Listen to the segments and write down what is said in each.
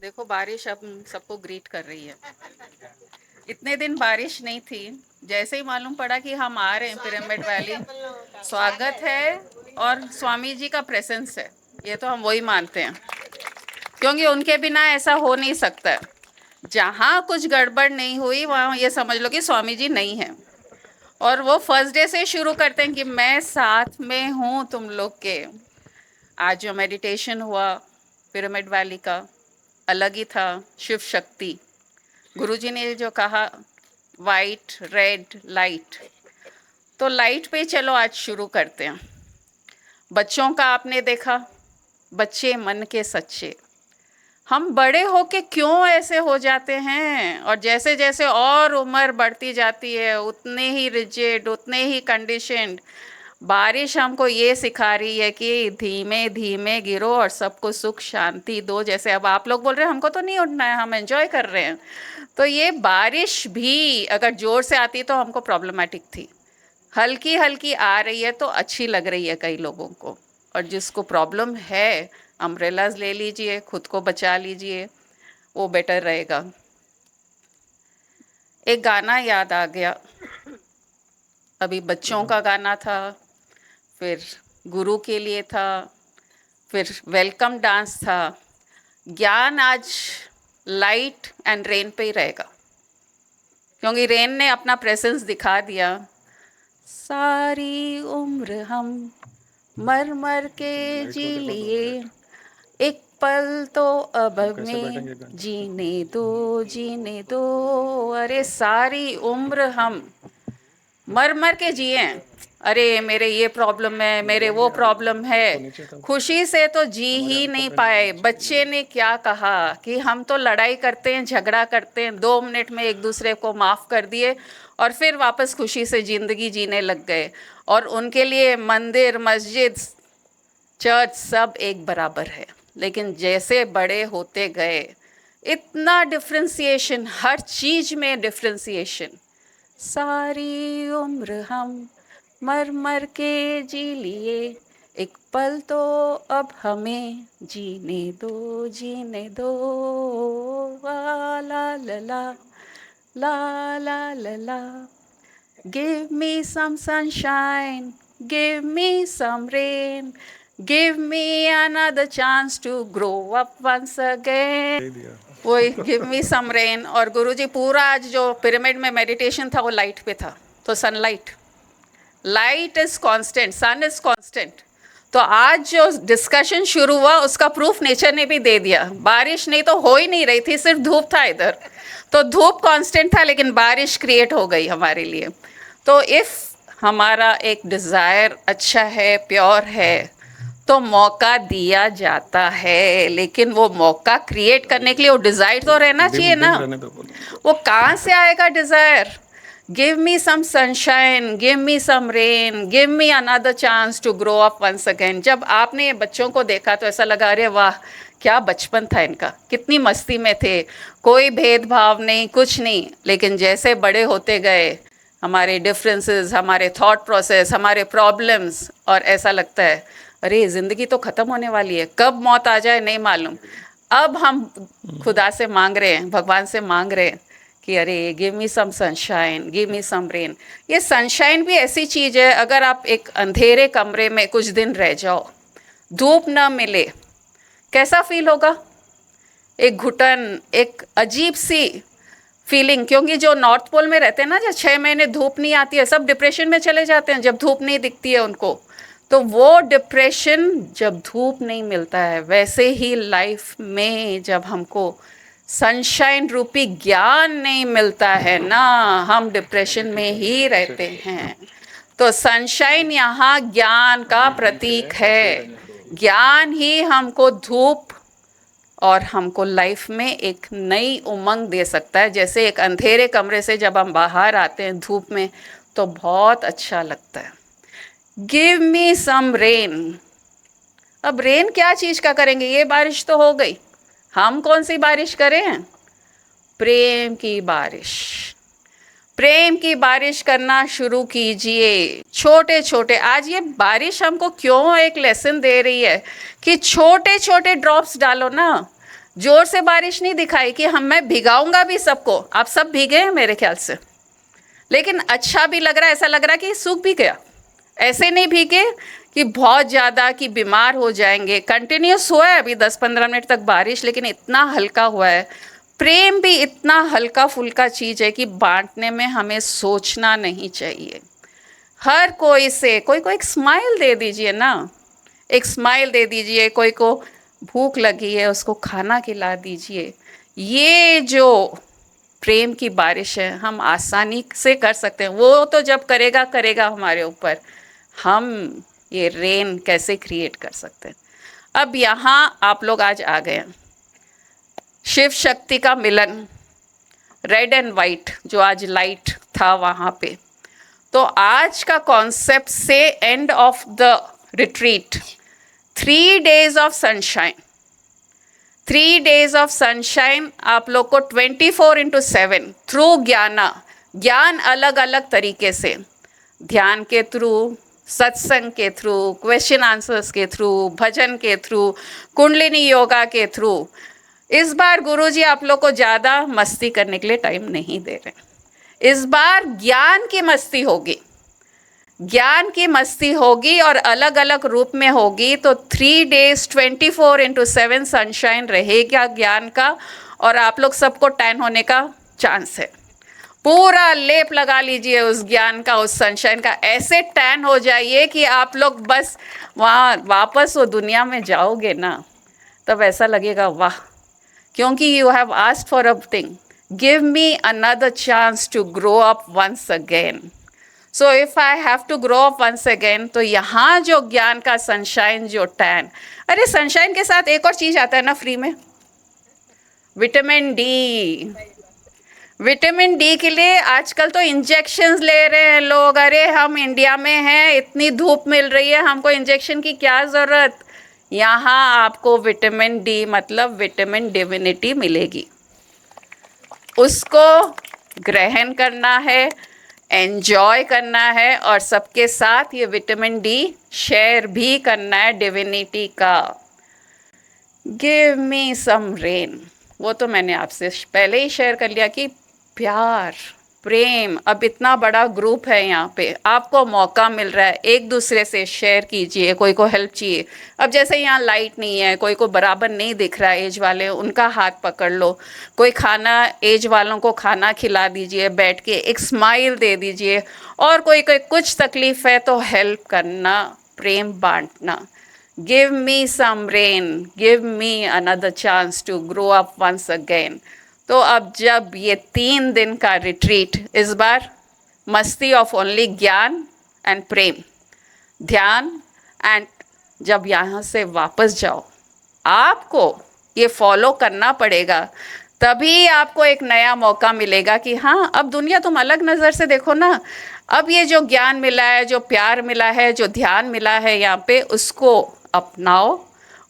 देखो बारिश अब सबको ग्रीट कर रही है। इतने दिन बारिश नहीं थी, जैसे ही मालूम पड़ा कि हम आ रहे हैं पिरामिड वैली, स्वागत है और स्वामी जी का प्रेजेंस है। ये तो हम वही मानते हैं, क्योंकि उनके बिना ऐसा हो नहीं सकता है। जहाँ कुछ गड़बड़ नहीं हुई वहाँ ये समझ लो कि स्वामी जी नहीं है। और वो फर्स्ट डे से शुरू करते हैं कि मैं साथ में हूँ तुम लोग के। आज जो मेडिटेशन हुआ पिरामिड वैली का, अलग ही था। शिव शक्ति, गुरुजी ने जो कहा वाइट रेड लाइट, तो लाइट पे चलो आज शुरू करते हैं। बच्चों का आपने देखा, बच्चे मन के सच्चे। हम बड़े होके क्यों ऐसे हो जाते हैं, और जैसे जैसे और उम्र बढ़ती जाती है उतने ही रिजिड, उतने ही कंडीशनड। बारिश हमको ये सिखा रही है कि धीमे धीमे गिरो और सबको सुख शांति दो। जैसे अब आप लोग बोल रहे हैं हमको तो नहीं उठना है, हम एंजॉय कर रहे हैं। तो ये बारिश भी अगर जोर से आती तो हमको प्रॉब्लमेटिक थी। हल्की हल्की आ रही है तो अच्छी लग रही है कई लोगों को। और जिसको प्रॉब्लम है, अम्ब्रेलाज ले लीजिए, खुद को बचा लीजिए, वो बेटर रहेगा। एक गाना याद आ गया, अभी बच्चों का गाना था, फिर गुरु के लिए था, फिर वेलकम डांस था। ज्ञान आज लाइट एंड रेन पे ही रहेगा, क्योंकि रेन ने अपना प्रेजेंस दिखा दिया। सारी उम्र हम मर मर के जी लिए, एक पल तो अब हमें जीने दो, जीने दो। अरे सारी उम्र हम मर मर के जिए। अरे मेरे ये प्रॉब्लम है, मेरे वो प्रॉब्लम है, खुशी से तो जी ही नहीं पाए। बच्चे ने क्या कहा कि हम तो लड़ाई करते हैं, झगड़ा करते हैं, 2 मिनट में एक दूसरे को माफ़ कर दिए और फिर वापस खुशी से ज़िंदगी जीने लग गए। और उनके लिए मंदिर, मस्जिद, चर्च सब एक बराबर है। लेकिन जैसे बड़े होते गए, इतना डिफ्रेंसिएशन, हर चीज़ में डिफ्रेंसिएशन। सारी उम्र हम मर मर के जी लिए, एक पल तो अब हमें जीने दो, जीने दो। ला ला ला ला ला ला ला। Give me some sunshine, give me some rain, give me another chance to grow up once again. वही गिव मी सम रेन। और गुरुजी पूरा आज जो पिरामिड में मेडिटेशन था वो लाइट पे था। तो sunlight, light is constant, sun is constant. तो आज जो डिस्कशन शुरू हुआ उसका प्रूफ नेचर ने भी दे दिया। बारिश नहीं तो हो ही नहीं रही थी, सिर्फ धूप था इधर। तो धूप कांस्टेंट था, लेकिन बारिश क्रिएट हो गई हमारे लिए। तो इफ़ हमारा एक डिज़ायर अच्छा है, प्योर है, तो मौका दिया जाता है। लेकिन वो मौका क्रिएट करने के लिए वो डिज़ायर तो रहना चाहिए ना। वो कहाँ से आएगा desire? Give me some sunshine, give me some rain, give me another chance to grow up once again. जब आपने ये बच्चों को देखा तो ऐसा लगा, अरे वाह क्या बचपन था इनका, कितनी मस्ती में थे, कोई भेदभाव नहीं, कुछ नहीं। लेकिन जैसे बड़े होते गए, हमारे डिफरेंसेस, हमारे थॉट प्रोसेस, हमारे प्रॉब्लम्स, और ऐसा लगता है अरे ज़िंदगी तो ख़त्म होने वाली है, कब मौत आ जाए नहीं मालूम। अब हम खुदा से मांग रहे हैं, भगवान से मांग रहे हैं कि अरे give me some sunshine, give me some rain. ये सनशाइन भी ऐसी चीज़ है, अगर आप एक अंधेरे कमरे में कुछ दिन रह जाओ, धूप ना मिले, कैसा फील होगा? एक घुटन, एक अजीब सी फीलिंग। क्योंकि जो नॉर्थ पोल में रहते हैं ना, जब 6 महीने धूप नहीं आती है, सब डिप्रेशन में चले जाते हैं जब धूप नहीं दिखती है उनको। तो वो डिप्रेशन जब धूप नहीं मिलता है, वैसे ही लाइफ में जब हमको सनशाइन रूपी ज्ञान नहीं मिलता है ना, हम डिप्रेशन में ही रहते हैं। तो सनशाइन यहाँ ज्ञान का प्रतीक है। ज्ञान ही हमको धूप और हमको लाइफ में एक नई उमंग दे सकता है। जैसे एक अंधेरे कमरे से जब हम बाहर आते हैं धूप में, तो बहुत अच्छा लगता है। Give me some rain. अब रेन क्या चीज़ का करेंगे? ये बारिश तो हो गई, हम कौन सी बारिश करें? प्रेम की बारिश। प्रेम की बारिश करना शुरू कीजिए, छोटे छोटे। आज ये बारिश हमको क्यों एक लेसन दे रही है कि छोटे छोटे ड्रॉप्स डालो ना। जोर से बारिश नहीं दिखाई कि हम मैं भिगाऊंगा भी सबको, आप सब भीगे हैं मेरे ख्याल से, लेकिन अच्छा भी लग रहा है, ऐसा लग रहा है कि सूख भी गया। ऐसे नहीं भीगे कि बहुत ज़्यादा कि बीमार हो जाएंगे। कंटिन्यूस हुआ है अभी 10-15 मिनट तक बारिश, लेकिन इतना हल्का हुआ है। प्रेम भी इतना हल्का फुल्का चीज़ है कि बांटने में हमें सोचना नहीं चाहिए। हर कोई से कोई को एक स्माइल दे दीजिए ना, एक स्माइल दे दीजिए। कोई को भूख लगी है उसको खाना खिला दीजिए। ये जो प्रेम की बारिश है हम आसानी से कर सकते हैं। वो तो जब करेगा करेगा हमारे ऊपर, हम ये रेन कैसे क्रिएट कर सकते हैं। अब यहाँ आप लोग आज आ गए हैं, शिव शक्ति का मिलन, रेड एंड वाइट जो आज लाइट था वहाँ पे। तो आज का कॉन्सेप्ट से end of the retreat 3 days of sunshine, 3 days of sunshine आप लोग को 24/7 थ्रू ज्ञान अलग अलग तरीके से, ध्यान के थ्रू, सत्संग के थ्रू, क्वेश्चन आंसर्स के थ्रू, भजन के थ्रू, कुंडलिनी योगा के थ्रू। इस बार गुरुजी आप लोग को ज़्यादा मस्ती करने के लिए टाइम नहीं दे रहे। इस बार ज्ञान की मस्ती होगी, ज्ञान की मस्ती होगी और अलग अलग रूप में होगी। तो 3 days 24/7 सनशाइन रहेगा ज्ञान का, और आप लोग सबको टैन होने का चांस है। पूरा लेप लगा लीजिए उस ज्ञान का, उस सनशाइन का, ऐसे टैन हो जाइए कि आप लोग बस वहाँ वापस वो दुनिया में जाओगे ना, तब ऐसा लगेगा वाह, क्योंकि you have asked for a thing, give me another chance to grow up once again. So if I have to grow up once again, तो यहाँ जो ज्ञान का सनशाइन, जो टैन, अरे सनशाइन के साथ एक और चीज़ आता है ना फ्री में, विटामिन डी। विटामिन डी के लिए आजकल तो इंजेक्शंस ले रहे हैं लोग। अरे हम इंडिया में हैं, इतनी धूप मिल रही है, हमको इंजेक्शन की क्या ज़रूरत। यहाँ आपको विटामिन डी मतलब विटामिन डिविनिटी मिलेगी, उसको ग्रहण करना है, एंजॉय करना है, और सबके साथ ये विटामिन डी शेयर भी करना है डिविनिटी का। गिव मी सम रेन, वो तो मैंने आपसे पहले ही शेयर कर लिया कि प्यार, प्रेम। अब इतना बड़ा ग्रुप है यहाँ पे, आपको मौका मिल रहा है, एक दूसरे से शेयर कीजिए। कोई को हेल्प चाहिए, अब जैसे यहाँ लाइट नहीं है, कोई को बराबर नहीं दिख रहा है, एज वाले, उनका हाथ पकड़ लो। कोई खाना, एज वालों को खाना खिला दीजिए, बैठ के एक स्माइल दे दीजिए। और कोई कोई कुछ तकलीफ़ है तो हेल्प करना, प्रेम बांटना। Give me some rain, give me another chance to grow up once again. तो अब जब ये 3 दिन का रिट्रीट, इस बार मस्ती ऑफ ओनली ज्ञान एंड प्रेम, ध्यान एंड, जब यहाँ से वापस जाओ आपको ये फॉलो करना पड़ेगा, तभी आपको एक नया मौका मिलेगा कि हाँ अब दुनिया तुम अलग नज़र से देखो ना। अब ये जो ज्ञान मिला है, जो प्यार मिला है, जो ध्यान मिला है यहाँ पे, उसको अपनाओ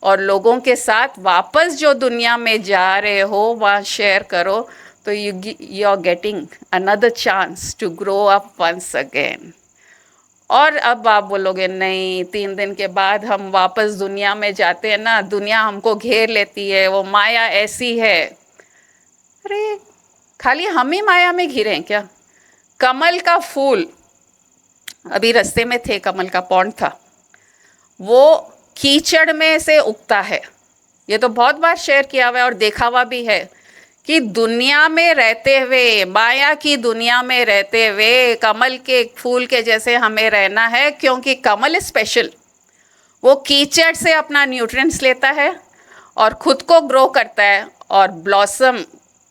और लोगों के साथ वापस जो दुनिया में जा रहे हो वहाँ शेयर करो। तो you are getting another chance to grow up once again. और अब आप बोलोगे नहीं, 3 दिन के बाद हम वापस दुनिया में जाते हैं ना, दुनिया हमको घेर लेती है, वो माया ऐसी है। अरे खाली हम ही माया में घिरे हैं क्या? कमल का फूल, अभी रास्ते में थे, कमल का पौंड था, वो कीचड़ में से उगता है। ये तो बहुत बार शेयर किया हुआ है और देखा हुआ भी है कि दुनिया में रहते हुए, माया की दुनिया में रहते हुए, कमल के फूल के जैसे हमें रहना है, क्योंकि कमल स्पेशल, वो कीचड़ से अपना न्यूट्रिएंट्स लेता है और खुद को ग्रो करता है, और ब्लॉसम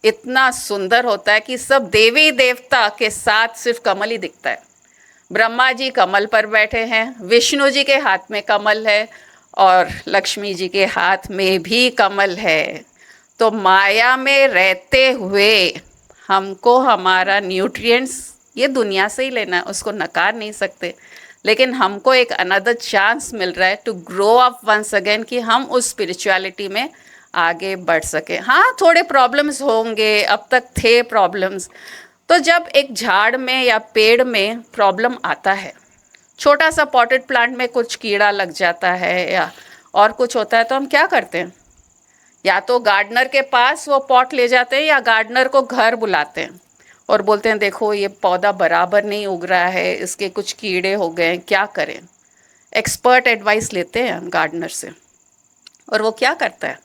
इतना सुंदर होता है कि सब देवी देवता के साथ सिर्फ कमल ही दिखता है। ब्रह्मा जी कमल पर बैठे हैं, विष्णु जी के हाथ में कमल है, और लक्ष्मी जी के हाथ में भी कमल है। तो माया में रहते हुए हमको हमारा न्यूट्रिएंट्स ये दुनिया से ही लेना है, उसको नकार नहीं सकते। लेकिन हमको एक अनदर चांस मिल रहा है to grow up once again, कि हम उस स्पिरिचुअलिटी में आगे बढ़ सके। हाँ थोड़े प्रॉब्लम्स होंगे, अब तक थे प्रॉब्लम्स। तो जब एक झाड़ में या पेड़ में प्रॉब्लम आता है, छोटा सा पॉटेड प्लांट में कुछ कीड़ा लग जाता है या और कुछ होता है, तो हम क्या करते हैं? या तो गार्डनर के पास वो पॉट ले जाते हैं या गार्डनर को घर बुलाते हैं और बोलते हैं देखो ये पौधा बराबर नहीं उग रहा है, इसके कुछ कीड़े हो गए हैं, क्या करें। एक्सपर्ट एडवाइस लेते हैं गार्डनर से। और वो क्या करता है,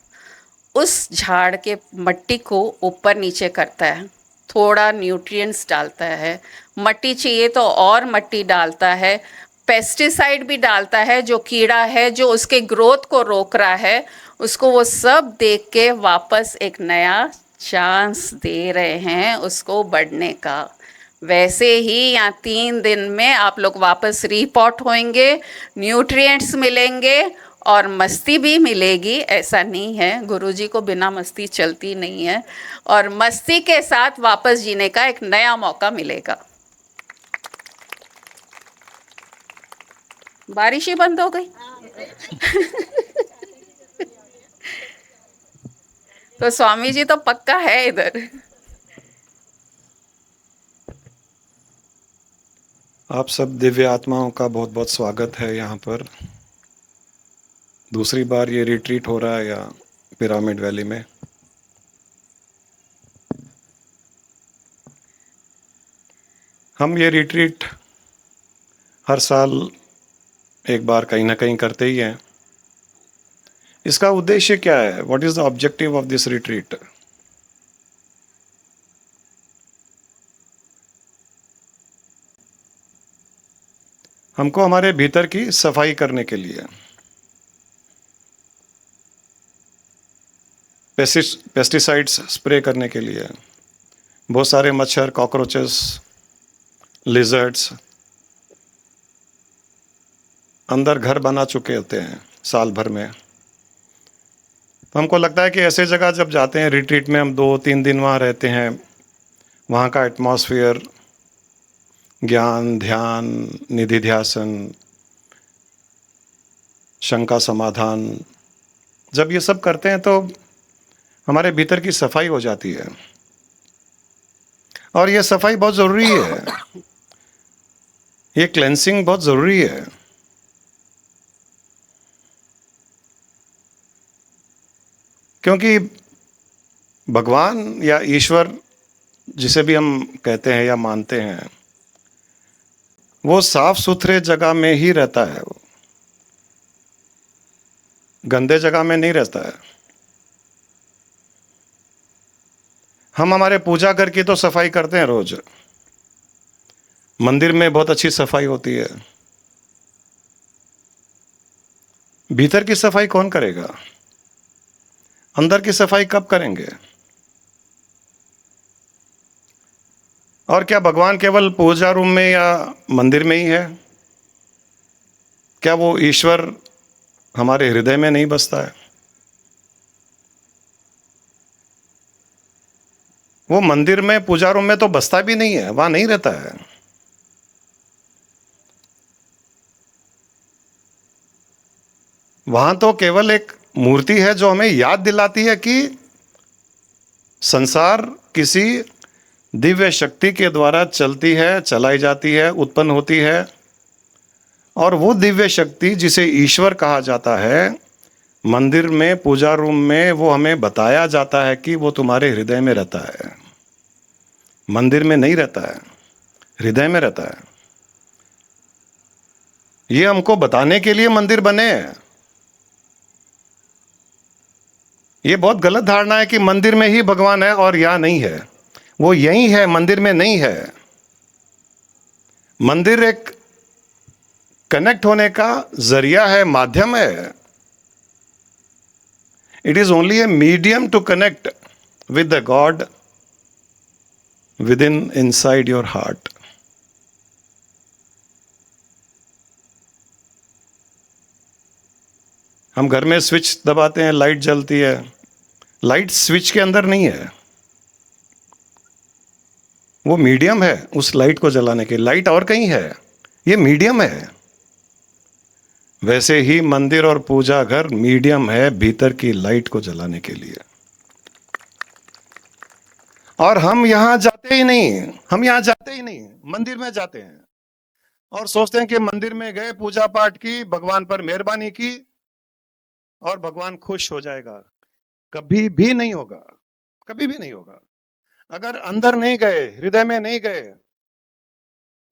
उस झाड़ के मट्टी को ऊपर नीचे करता है, थोड़ा न्यूट्रिएंट्स डालता है, मट्टी चाहिए तो और मट्टी डालता है, पेस्टिसाइड भी डालता है, जो कीड़ा है जो उसके ग्रोथ को रोक रहा है उसको वो सब देख के वापस एक नया चांस दे रहे हैं उसको बढ़ने का। वैसे ही यहाँ 3 दिन में आप लोग वापस रीपॉट होंगे, न्यूट्रिएंट्स मिलेंगे और मस्ती भी मिलेगी। ऐसा नहीं है, गुरुजी को बिना मस्ती चलती नहीं है, और मस्ती के साथ वापस जीने का एक नया मौका मिलेगा। बारिश ही बंद हो गई। तो स्वामी जी तो पक्का है इधर। आप सब दिव्य आत्माओं का बहुत बहुत स्वागत है यहाँ पर। दूसरी बार ये रिट्रीट हो रहा है या पिरामिड वैली में। हम ये रिट्रीट हर साल एक बार कहीं ना कहीं करते ही हैं। इसका उद्देश्य क्या है? What is the objective of this retreat? हमको हमारे भीतर की सफाई करने के लिए, पेस्टिसाइड्स स्प्रे करने के लिए, बहुत सारे मच्छर, कॉकरोचेस, लिजर्ड्स अंदर घर बना चुके होते हैं साल भर में। तो हमको लगता है कि ऐसे जगह जब जाते हैं रिट्रीट में, हम 2-3 दिन वहाँ रहते हैं, वहाँ का एटमॉस्फेयर, ज्ञान, ध्यान, निधि ध्यासन, शंका समाधान, जब ये सब करते हैं तो हमारे भीतर की सफाई हो जाती है। और ये सफाई बहुत ज़रूरी है, ये क्लेंसिंग बहुत ज़रूरी है। क्योंकि भगवान या ईश्वर जिसे भी हम कहते हैं या मानते हैं, वो साफ सुथरे जगह में ही रहता है, वो गंदे जगह में नहीं रहता है। हम हमारे पूजा घर की तो सफाई करते हैं रोज, मंदिर में बहुत अच्छी सफाई होती है, भीतर की सफाई कौन करेगा? अंदर की सफाई कब करेंगे? और क्या भगवान केवल पूजा रूम में या मंदिर में ही है? क्या वो ईश्वर हमारे हृदय में नहीं बसता है? वो मंदिर में, पूजा रूम में तो बसता भी नहीं है, वहां नहीं रहता है। वहां तो केवल एक मूर्ति है जो हमें याद दिलाती है कि संसार किसी दिव्य शक्ति के द्वारा चलती है, चलाई जाती है, उत्पन्न होती है। और वो दिव्य शक्ति जिसे ईश्वर कहा जाता है, मंदिर में, पूजा रूम में वो हमें बताया जाता है कि वो तुम्हारे हृदय में रहता है। मंदिर में नहीं रहता है, हृदय में रहता है। ये हमको बताने के लिए मंदिर बने हैं। ये बहुत गलत धारणा है कि मंदिर में ही भगवान है और यहां नहीं है। वो यही है, मंदिर में नहीं है। मंदिर एक कनेक्ट होने का जरिया है, माध्यम है। It is only a medium to connect with the God with in inside your heart. हम घर में स्विच दबाते हैं, लाइट जलती है। लाइट स्विच के अंदर नहीं है, वो मीडियम है उस लाइट को जलाने के। लाइट और कहीं है, ये मीडियम है। वैसे ही मंदिर और पूजा घर मीडियम है भीतर की लाइट को जलाने के लिए। और हम यहां जाते ही नहीं, हम यहां जाते ही नहीं, मंदिर में जाते हैं और सोचते हैं कि मंदिर में गए, पूजा पाठ की, भगवान पर मेहरबानी की और भगवान खुश हो जाएगा। कभी भी नहीं होगा, कभी भी नहीं होगा। अगर अंदर नहीं गए, हृदय में नहीं गए,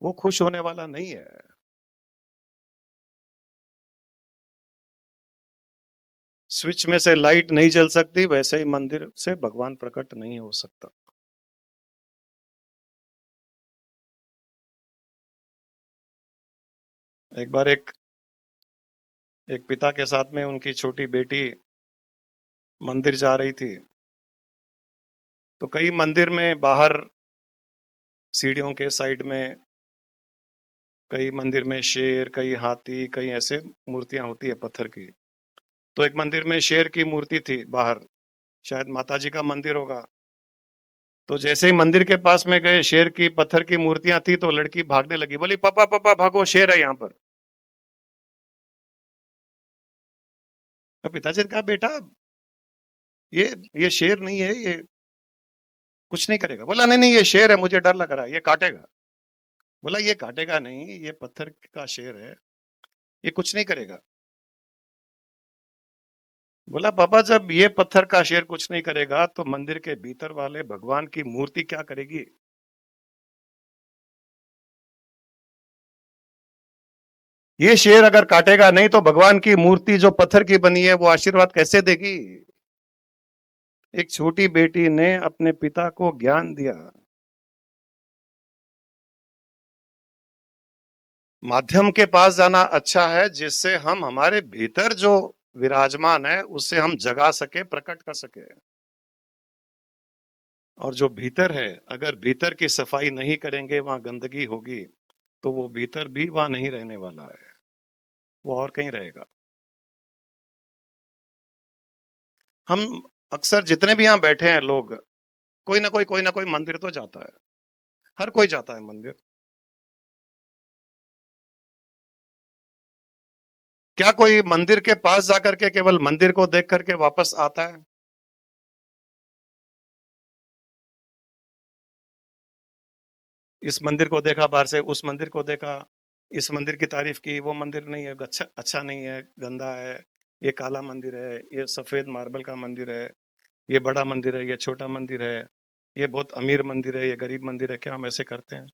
वो खुश होने वाला नहीं है। स्विच में से लाइट नहीं जल सकती, वैसे ही मंदिर से भगवान प्रकट नहीं हो सकता। एक बार एक पिता के साथ में उनकी छोटी बेटी मंदिर जा रही थी, तो कई मंदिर में बाहर सीढ़ियों के साइड में कई मंदिर में शेर, कई हाथी, कई ऐसे मूर्तियां होती है पत्थर की। तो एक मंदिर में शेर की मूर्ति थी बाहर, शायद माता जी का मंदिर होगा। तो जैसे ही मंदिर के पास में गए, शेर की पत्थर की मूर्तियां थी, तो लड़की भागने लगी, बोली पापा पापा भागो, शेर है यहाँ पर। तो पिताजी ने कहा बेटा ये ये शेर नहीं है, ये कुछ नहीं करेगा। बोला नहीं नहीं ये शेर है, मुझे डर लग रहा है, ये काटेगा। बोला ये काटेगा नहीं, ये पत्थर का शेर है, ये कुछ नहीं करेगा। बोला पापा जब ये पत्थर का शेर कुछ नहीं करेगा, तो मंदिर के भीतर वाले भगवान की मूर्ति क्या करेगी? ये शेर अगर काटेगा नहीं, तो भगवान की मूर्ति जो पत्थर की बनी है वो आशीर्वाद कैसे देगी? एक छोटी बेटी ने अपने पिता को ज्ञान दिया। माध्यम के पास जाना अच्छा है, जिससे हम हमारे भीतर जो विराजमान है उससे हम जगा सके, प्रकट कर सके। और जो भीतर है, अगर भीतर की सफाई नहीं करेंगे, वहां गंदगी होगी, तो वो भीतर भी वहां नहीं रहने वाला है, वो और कहीं रहेगा। हम अक्सर जितने भी यहां बैठे हैं लोग, कोई ना कोई मंदिर तो जाता है, हर कोई जाता है मंदिर। क्या कोई मंदिर के पास जाकर के केवल मंदिर को देख करके वापस आता है? इस मंदिर को देखा बाहर से, उस मंदिर को देखा, इस मंदिर की तारीफ की, वो मंदिर नहीं है, अच्छा अच्छा नहीं है, गंदा है, ये काला मंदिर है, ये सफेद मार्बल का मंदिर है, ये बड़ा मंदिर है, ये छोटा मंदिर है, ये बहुत अमीर मंदिर है, ये गरीब मंदिर है। क्या हम ऐसे करते हैं?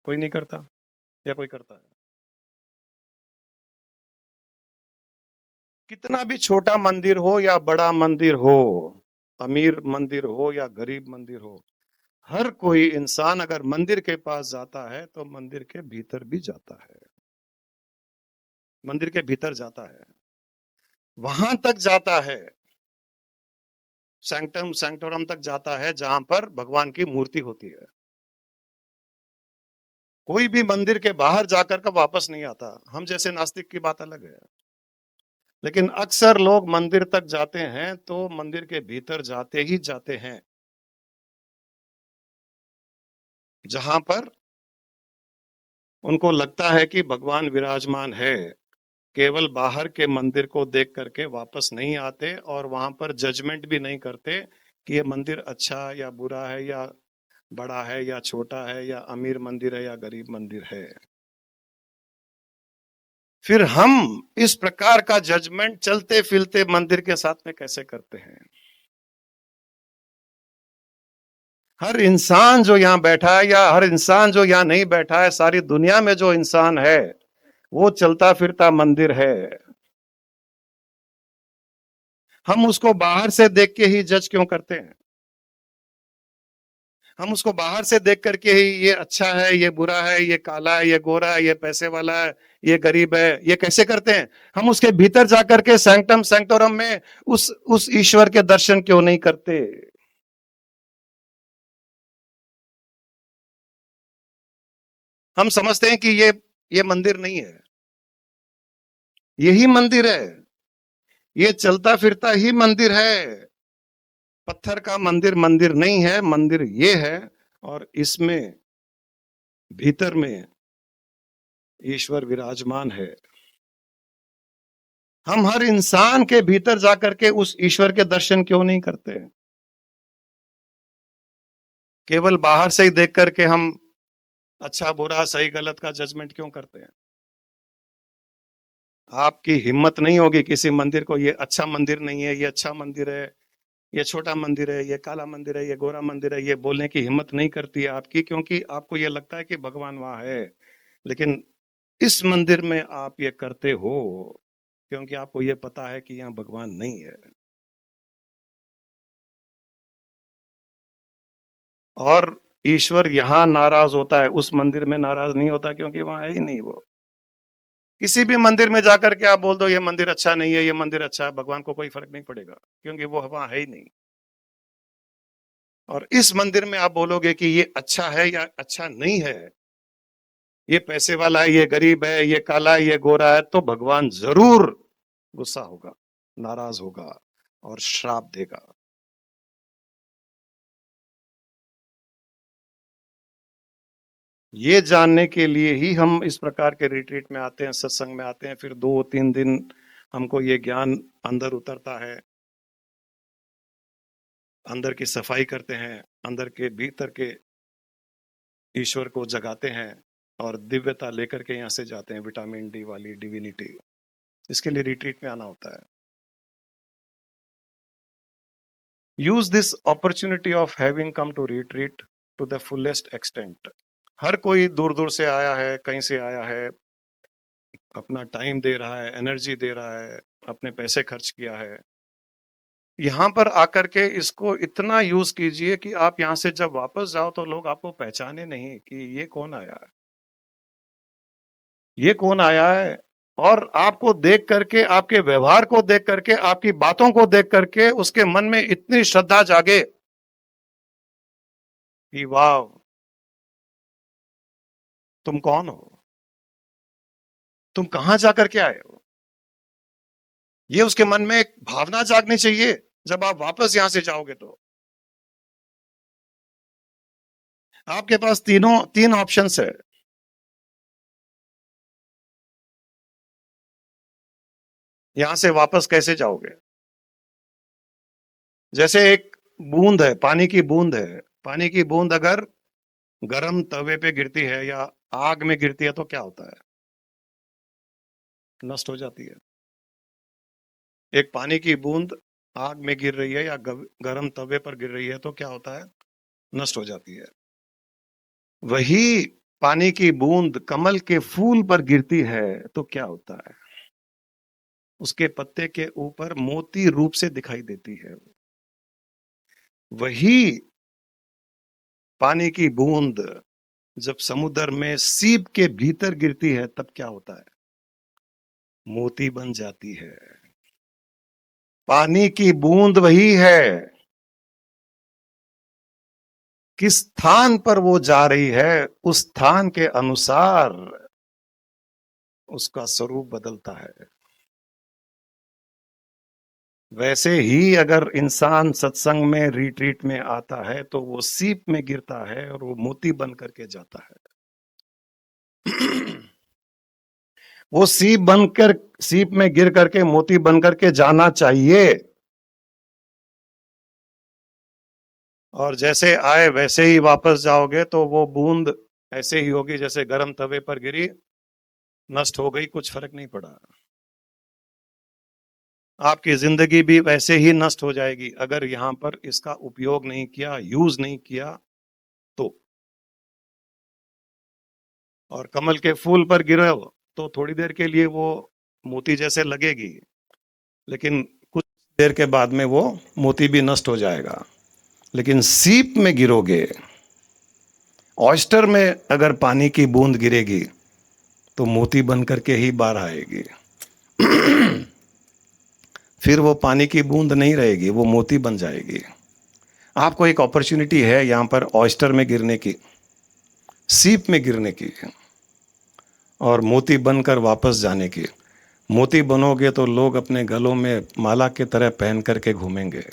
कोई नहीं करता, या कोई करता है? कितना भी छोटा मंदिर हो या बड़ा मंदिर हो, अमीर मंदिर हो या गरीब मंदिर हो, हर कोई इंसान अगर मंदिर के पास जाता है तो मंदिर के भीतर भी जाता है, मंदिर के भीतर जाता है, वहां तक जाता है, सैंक्टम सैंक्टोरम तक जाता है, जहां पर भगवान की मूर्ति होती है। कोई भी मंदिर के बाहर जाकर का वापस नहीं आता। हम जैसे नास्तिक की बात अलग है, लेकिन अक्सर लोग मंदिर तक जाते हैं तो मंदिर के भीतर जाते ही जाते हैं, जहां पर उनको लगता है कि भगवान विराजमान है। केवल बाहर के मंदिर को देख करके वापस नहीं आते, और वहां पर जजमेंट भी नहीं करते कि ये मंदिर अच्छा या बुरा है, या बड़ा है या छोटा है, या अमीर मंदिर है या गरीब मंदिर है। फिर हम इस प्रकार का जजमेंट चलते फिरते मंदिर के साथ में कैसे करते हैं? हर इंसान जो यहाँ बैठा है, या हर इंसान जो यहाँ नहीं बैठा है, सारी दुनिया में जो इंसान है वो चलता फिरता मंदिर है। हम उसको बाहर से देख के ही जज क्यों करते हैं? हम उसको बाहर से देख करके ही ये अच्छा है, ये बुरा है, ये काला है, ये गोरा है, ये पैसे वाला है, ये गरीब है, ये कैसे करते हैं? हम उसके भीतर जाकर के सैंक्टम सैंक्टोरम में उस ईश्वर के दर्शन क्यों नहीं करते? हम समझते हैं कि ये मंदिर नहीं है, यही मंदिर है, ये चलता फिरता ही मंदिर है। पत्थर का मंदिर मंदिर नहीं है, मंदिर ये है, और इसमें भीतर में ईश्वर विराजमान है। हम हर इंसान के भीतर जाकर के उस ईश्वर के दर्शन क्यों नहीं करते? केवल बाहर से ही देख करके हम अच्छा बुरा सही गलत का जजमेंट क्यों करते हैं? आपकी हिम्मत नहीं होगी किसी मंदिर को, ये अच्छा मंदिर नहीं है, ये अच्छा मंदिर है, ये छोटा मंदिर है, ये काला मंदिर है, ये गोरा मंदिर है, ये बोलने की हिम्मत नहीं करती है आपकी, क्योंकि आपको ये लगता है कि भगवान वहां है। लेकिन इस मंदिर में आप ये करते हो क्योंकि आपको ये पता है कि यहाँ भगवान नहीं है। और ईश्वर यहाँ नाराज होता है, उस मंदिर में नाराज नहीं होता, क्योंकि वहां है ही नहीं वो। किसी भी मंदिर में जाकर के आप बोल दो ये मंदिर अच्छा नहीं है, ये मंदिर अच्छा है, भगवान को कोई फर्क नहीं पड़ेगा, क्योंकि वो वहां है ही नहीं। और इस मंदिर में आप बोलोगे कि ये अच्छा है या अच्छा नहीं है, ये पैसे वाला है, ये गरीब है, ये काला है, ये गोरा है, तो भगवान जरूर गुस्सा होगा, नाराज होगा और श्राप देगा। ये जानने के लिए ही हम इस प्रकार के रिट्रीट में आते हैं, सत्संग में आते हैं, फिर 2-3 दिन हमको ये ज्ञान अंदर उतरता है, अंदर की सफाई करते हैं, अंदर के भीतर के ईश्वर को जगाते हैं और दिव्यता लेकर के यहाँ से जाते हैं, विटामिन डी वाली डिविनिटी। इसके लिए रिट्रीट में आना होता है। Use this opportunity of having come to retreat to the fullest extent. हर कोई दूर दूर से आया है, कहीं से आया है, अपना टाइम दे रहा है, एनर्जी दे रहा है, अपने पैसे खर्च किया है। यहाँ पर आकर के इसको इतना यूज कीजिए कि आप यहाँ से जब वापस जाओ तो लोग आपको पहचाने नहीं कि ये कौन आया है, ये कौन आया है। और आपको देख करके, आपके व्यवहार को देख करके, आपकी बातों को देख करके उसके मन में इतनी श्रद्धा जागे कि वाह, तुम कौन हो, तुम कहां जाकर के आए हो। ये उसके मन में एक भावना जागनी चाहिए जब आप वापस यहां से जाओगे तो। आपके पास तीन ऑप्शंस है। यहां से वापस कैसे जाओगे? जैसे एक बूंद है, पानी की बूंद है, पानी की बूंद अगर गर्म तवे पे गिरती है या आग में गिरती है तो क्या होता है? नष्ट हो जाती है। एक पानी की बूंद आग में गिर रही है या गर्म तवे पर गिर रही है तो क्या होता है? नष्ट हो जाती है। वही पानी की बूंद कमल के फूल पर गिरती है तो क्या होता है? उसके पत्ते के ऊपर मोती रूप से दिखाई देती है। वही पानी की बूंद जब समुद्र में सीप के भीतर गिरती है तब क्या होता है? मोती बन जाती है। पानी की बूंद वही है, किस स्थान पर वो जा रही है उस स्थान के अनुसार उसका स्वरूप बदलता है। वैसे ही अगर इंसान सत्संग में, रिट्रीट में आता है तो वो सीप में गिरता है और वो मोती बन करके जाता है। वो सीप में गिर करके मोती बन करके जाना चाहिए। और जैसे आए वैसे ही वापस जाओगे तो वो बूंद ऐसे ही होगी जैसे गर्म तवे पर गिरी, नष्ट हो गई, कुछ फर्क नहीं पड़ा। आपकी जिंदगी भी वैसे ही नष्ट हो जाएगी अगर यहां पर इसका उपयोग नहीं किया, यूज नहीं किया तो। और कमल के फूल पर गिरे हो तो थोड़ी देर के लिए वो मोती जैसे लगेगी, लेकिन कुछ देर के बाद में वो मोती भी नष्ट हो जाएगा। लेकिन सीप में गिरोगे, ऑयस्टर में अगर पानी की बूंद गिरेगी तो मोती बन करके ही बाहर आएगी। फिर वो पानी की बूंद नहीं रहेगी, वो मोती बन जाएगी। आपको एक अपॉर्चुनिटी है यहां पर ऑयस्टर में गिरने की, सीप में गिरने की और मोती बनकर वापस जाने की। मोती बनोगे तो लोग अपने गलों में माला की तरह पहन करके घूमेंगे।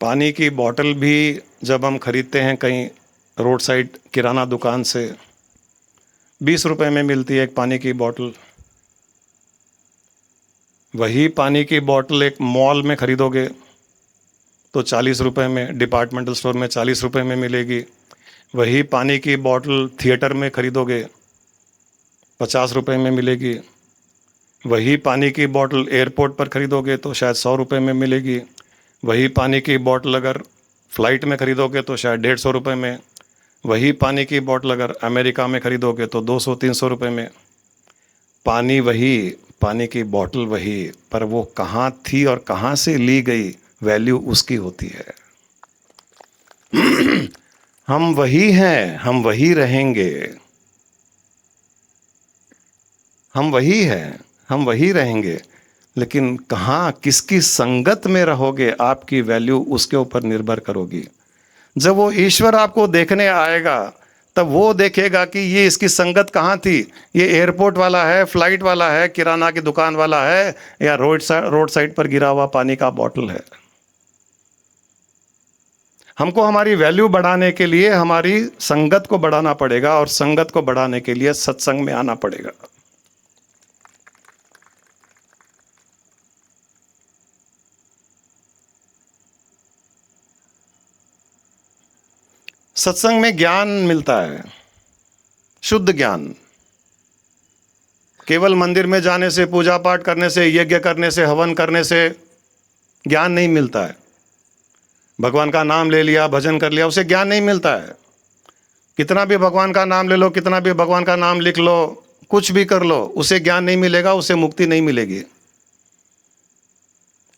पानी की बोतल भी जब हम खरीदते हैं कहीं रोड साइड किराना दुकान से, 20 रुपए में मिलती है एक पानी की बोतल। वही पानी की बोतल एक मॉल में खरीदोगे तो 40 रुपए में, डिपार्टमेंटल स्टोर में 40 रुपए में मिलेगी। वही पानी की बोतल थिएटर में खरीदोगे 50 रुपए में मिलेगी। वही पानी की बोतल एयरपोर्ट पर खरीदोगे तो शायद 100 रुपए में मिलेगी। वही पानी की बोतल अगर फ्लाइट में खरीदोगे तो शायद 150 रुपए में। वही पानी की बोतल अगर अमेरिका में खरीदोगे तो 200-300 रुपए में। पानी वही, पानी की बोतल वही, पर वो कहाँ थी और कहाँ से ली गई, वैल्यू उसकी होती है। हम वही हैं, हम वही रहेंगे। हम वही हैं, हम वही रहेंगे, लेकिन कहाँ किसकी संगत में रहोगे, आपकी वैल्यू उसके ऊपर निर्भर करोगी। जब वो ईश्वर आपको देखने आएगा तब वो देखेगा कि ये इसकी संगत कहाँ थी। ये एयरपोर्ट वाला है, फ्लाइट वाला है, किराना की दुकान वाला है, या रोड साइड पर गिरा हुआ पानी का बॉटल है। हमको हमारी वैल्यू बढ़ाने के लिए हमारी संगत को बढ़ाना पड़ेगा, और संगत को बढ़ाने के लिए सत्संग में आना पड़ेगा। सत्संग में ज्ञान मिलता है, शुद्ध ज्ञान। केवल मंदिर में जाने से, पूजा पाठ करने से, यज्ञ करने से, हवन करने से ज्ञान नहीं मिलता है। भगवान का नाम ले लिया, भजन कर लिया, उसे ज्ञान नहीं मिलता है। कितना भी भगवान का नाम ले लो, कितना भी भगवान का नाम लिख लो, कुछ भी कर लो, उसे ज्ञान नहीं मिलेगा, उसे मुक्ति नहीं मिलेगी।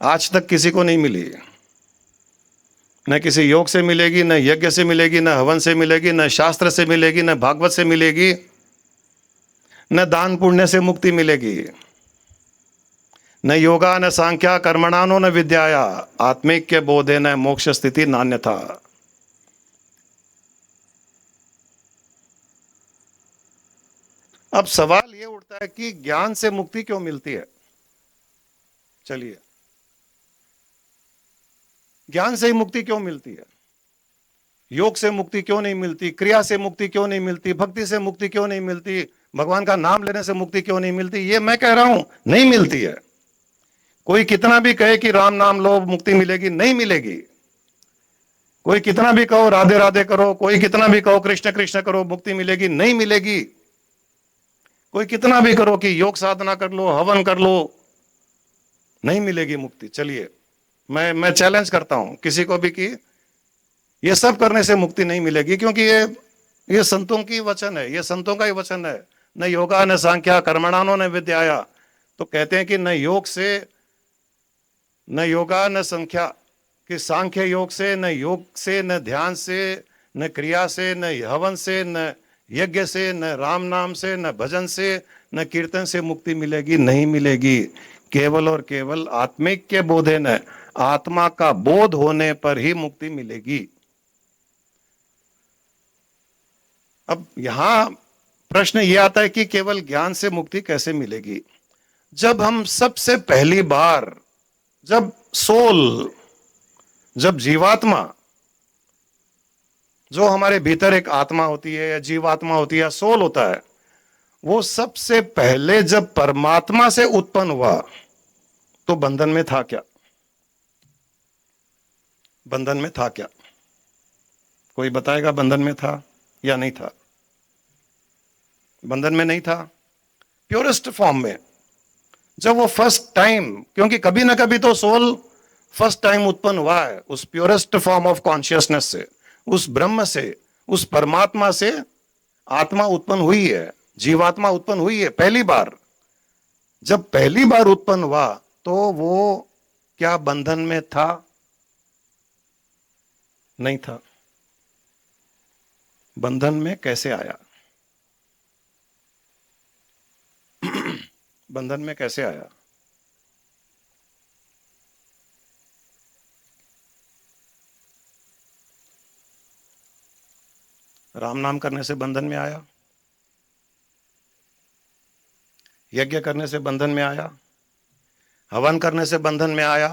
आज तक किसी को नहीं मिली। न किसी योग से मिलेगी, न यज्ञ से मिलेगी, न हवन से मिलेगी, न शास्त्र से मिलेगी, न भागवत से मिलेगी, न दान पुण्य से मुक्ति मिलेगी। न योगा न सांख्या कर्मणानो न विद्याया आत्मिक्य बोधे न मोक्ष स्थिति नान्यथा। अब सवाल ये उठता है कि ज्ञान से मुक्ति क्यों मिलती है। चलिए, ज्ञान से ही मुक्ति क्यों मिलती है? योग से मुक्ति क्यों नहीं मिलती? क्रिया से मुक्ति क्यों नहीं मिलती? भक्ति से मुक्ति क्यों नहीं मिलती? भगवान का नाम लेने से मुक्ति क्यों नहीं मिलती? ये मैं कह रहा हूं, नहीं मिलती है। कोई कितना भी कहे कि राम नाम लो मुक्ति मिलेगी, नहीं मिलेगी। कोई कितना भी कहो राधे राधे करो, कोई कितना भी कहो कृष्ण कृष्ण करो, मुक्ति मिलेगी, नहीं मिलेगी। कोई कितना भी करो कि योग साधना कर लो, हवन कर लो, नहीं मिलेगी मुक्ति। चलिए, मैं चैलेंज करता हूं किसी को भी कि ये सब करने से मुक्ति नहीं मिलेगी, क्योंकि ये संतों की वचन है, ये संतों का ही वचन है। न योगा न सांख्या कर्मणानो न विद्याया। तो कहते हैं कि न योग से, न योगा न संख्या, कि सांख्य योग से, न योग से, न ध्यान से, न क्रिया से, न हवन से, न यज्ञ से, न राम नाम से, न भजन से, न कीर्तन से मुक्ति मिलेगी, नहीं मिलेगी। केवल और केवल आत्मिक के बोधे न, आत्मा का बोध होने पर ही मुक्ति मिलेगी। अब यहां प्रश्न यह आता है कि केवल ज्ञान से मुक्ति कैसे मिलेगी? जब हम सबसे पहली बार, जब सोल, जब जीवात्मा, जो हमारे भीतर एक आत्मा होती है या जीवात्मा होती है या सोल होता है, वो सबसे पहले जब परमात्मा से उत्पन्न हुआ तो बंधन में था क्या? बंधन में था क्या? कोई बताएगा बंधन में था या नहीं था? बंधन में नहीं था। प्योरेस्ट फॉर्म में जब वो फर्स्ट टाइम, क्योंकि कभी ना कभी तो सोल फर्स्ट टाइम उत्पन्न हुआ है, उस प्योरेस्ट फॉर्म ऑफ कॉन्शियसनेस से, उस ब्रह्म से, उस परमात्मा से आत्मा उत्पन्न हुई है, जीवात्मा उत्पन्न हुई है पहली बार। जब पहली बार उत्पन्न हुआ तो वो क्या बंधन में था? नहीं था। बंधन में कैसे आया? बंधन में कैसे आया? राम नाम करने से बंधन में आया, यज्ञ करने से बंधन में आया, हवन करने से बंधन में आया,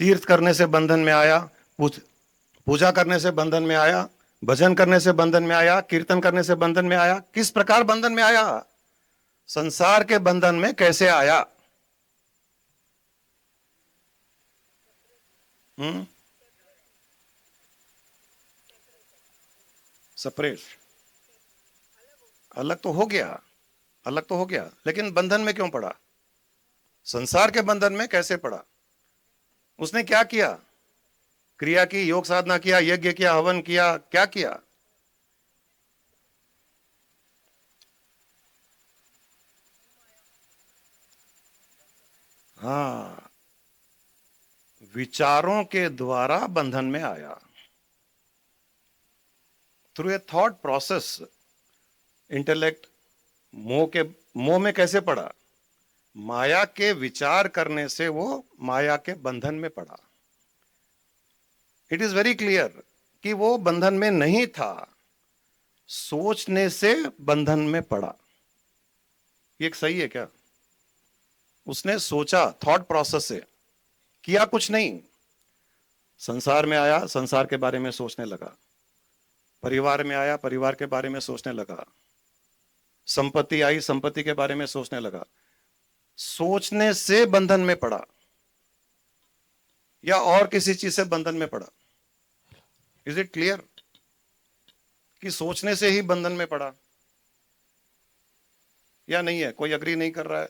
तीर्थ करने से बंधन में आया, पूजा करने से बंधन में आया, भजन करने से बंधन में आया, कीर्तन करने से बंधन में आया। किस प्रकार बंधन में आया? संसार के बंधन में कैसे आया? सेपरेट, अलग तो हो गया, अलग तो हो गया, लेकिन बंधन में क्यों पड़ा? संसार के बंधन में कैसे पड़ा? उसने क्या किया? क्रिया की, योग साधना किया, यज्ञ किया, हवन किया, क्या किया? हाँ, विचारों के द्वारा बंधन में आया, through a thought process. Intellect, मोह में कैसे पड़ा? माया के विचार करने से वो माया के बंधन में पड़ा। इट इज वेरी क्लियर कि वो बंधन में नहीं था, सोचने से बंधन में पड़ा। ये सही है क्या? उसने सोचा, थॉट प्रोसेस से किया, कुछ नहीं। संसार में आया, संसार के बारे में सोचने लगा। परिवार में आया, परिवार के बारे में सोचने लगा। संपत्ति आई, संपत्ति के बारे में सोचने लगा। सोचने से बंधन में पड़ा या और किसी चीज से बंधन में पड़ा? इज इट क्लियर कि सोचने से ही बंधन में पड़ा या नहीं है? कोई अग्री नहीं कर रहा है?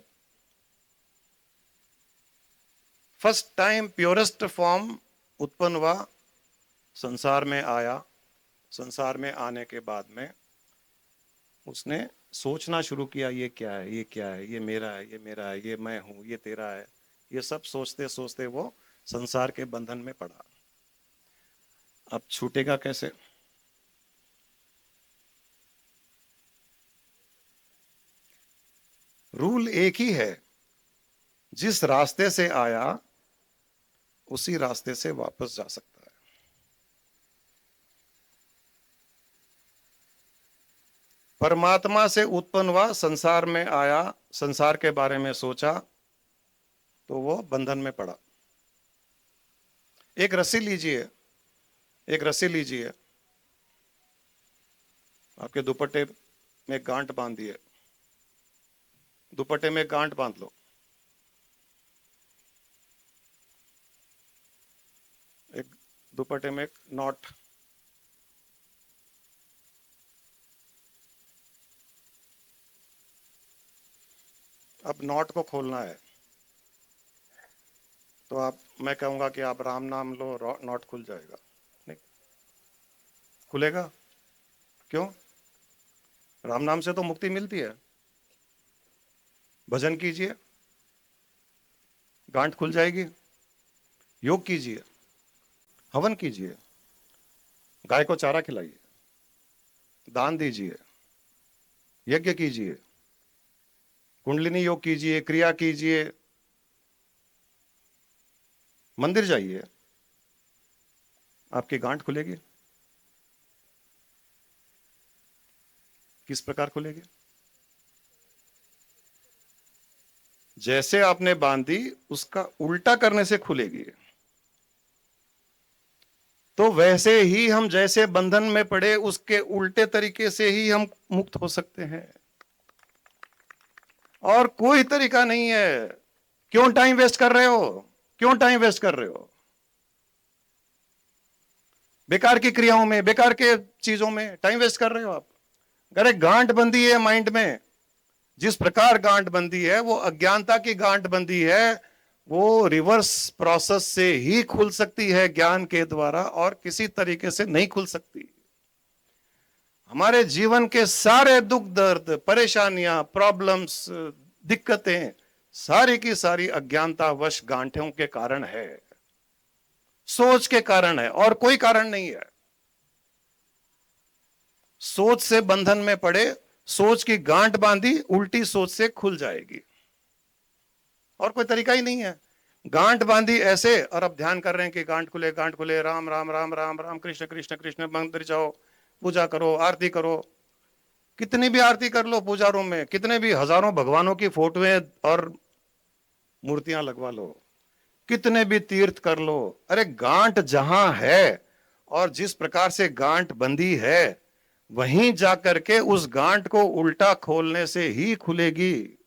फर्स्ट टाइम प्योरेस्ट फॉर्म उत्पन्न हुआ, संसार में आया। संसार में आने के बाद में उसने सोचना शुरू किया, ये क्या है, ये क्या है, ये मेरा है, ये मेरा है, ये मैं हूं, ये तेरा है। ये सब सोचते सोचते वो संसार के बंधन में पड़ा। अब छूटेगा कैसे? रूल एक ही है, जिस रास्ते से आया उसी रास्ते से वापस जा सकता है। परमात्मा से उत्पन्न हुआ, संसार में आया, संसार के बारे में सोचा, तो वो बंधन में पड़ा। एक रस्सी लीजिए, एक रस्सी लीजिए, आपके दुपट्टे में गांठ बांध दिए, दुपट्टे में गांठ बांध लो। एक दुपट्टे में एक नॉट, अब नॉट को खोलना है तो मैं कहूंगा कि आप राम नाम लो, नॉट खुल जाएगा। नहीं खुलेगा, क्यों? राम नाम से तो मुक्ति मिलती है। भजन कीजिए, गांठ खुल जाएगी। योग कीजिए, हवन कीजिए, गाय को चारा खिलाइए, दान दीजिए, यज्ञ कीजिए, कुंडलिनी योग कीजिए, क्रिया कीजिए, मंदिर जाइए, आपकी गांठ खुलेगी। किस प्रकार खुलेगी? जैसे आपने बांधी उसका उल्टा करने से खुलेगी। तो वैसे ही हम जैसे बंधन में पड़े उसके उल्टे तरीके से ही हम मुक्त हो सकते हैं, और कोई तरीका नहीं है। क्यों टाइम वेस्ट कर रहे हो? क्यों टाइम वेस्ट कर रहे हो बेकार की क्रियाओं में, बेकार के चीजों में टाइम वेस्ट कर रहे हो आप? अरे गांठ बंदी है माइंड में, जिस प्रकार गांठ बंदी है वो अज्ञानता की गांठ बंदी है, वो रिवर्स प्रोसेस से ही खुल सकती है ज्ञान के द्वारा, और किसी तरीके से नहीं खुल सकती। हमारे जीवन के सारे दुख दर्द, परेशानियां, प्रॉब्लम्स, दिक्कतें सारी की सारी अज्ञानता वश गांठों के कारण है, सोच के कारण है, और कोई कारण नहीं है। सोच से बंधन में पड़े, सोच की गांठ बांधी, उल्टी सोच से खुल जाएगी, और कोई तरीका ही नहीं है। गांठ बांधी ऐसे, और अब ध्यान कर रहे हैं कि गांठ खुले, गांठ खुले, राम राम राम राम राम, कृष्ण कृष्ण कृष्ण, मंदिर जाओ, पूजा करो, आरती करो। कितनी भी आरती कर लो पूजा रूम में, कितने भी हजारों भगवानों की फोटोएं और मूर्तियां लगवा लो, कितने भी तीर्थ कर लो, अरे गांठ जहां है और जिस प्रकार से गांठ बंधी है, वहीं जाकर के उस गांठ को उल्टा खोलने से ही खुलेगी,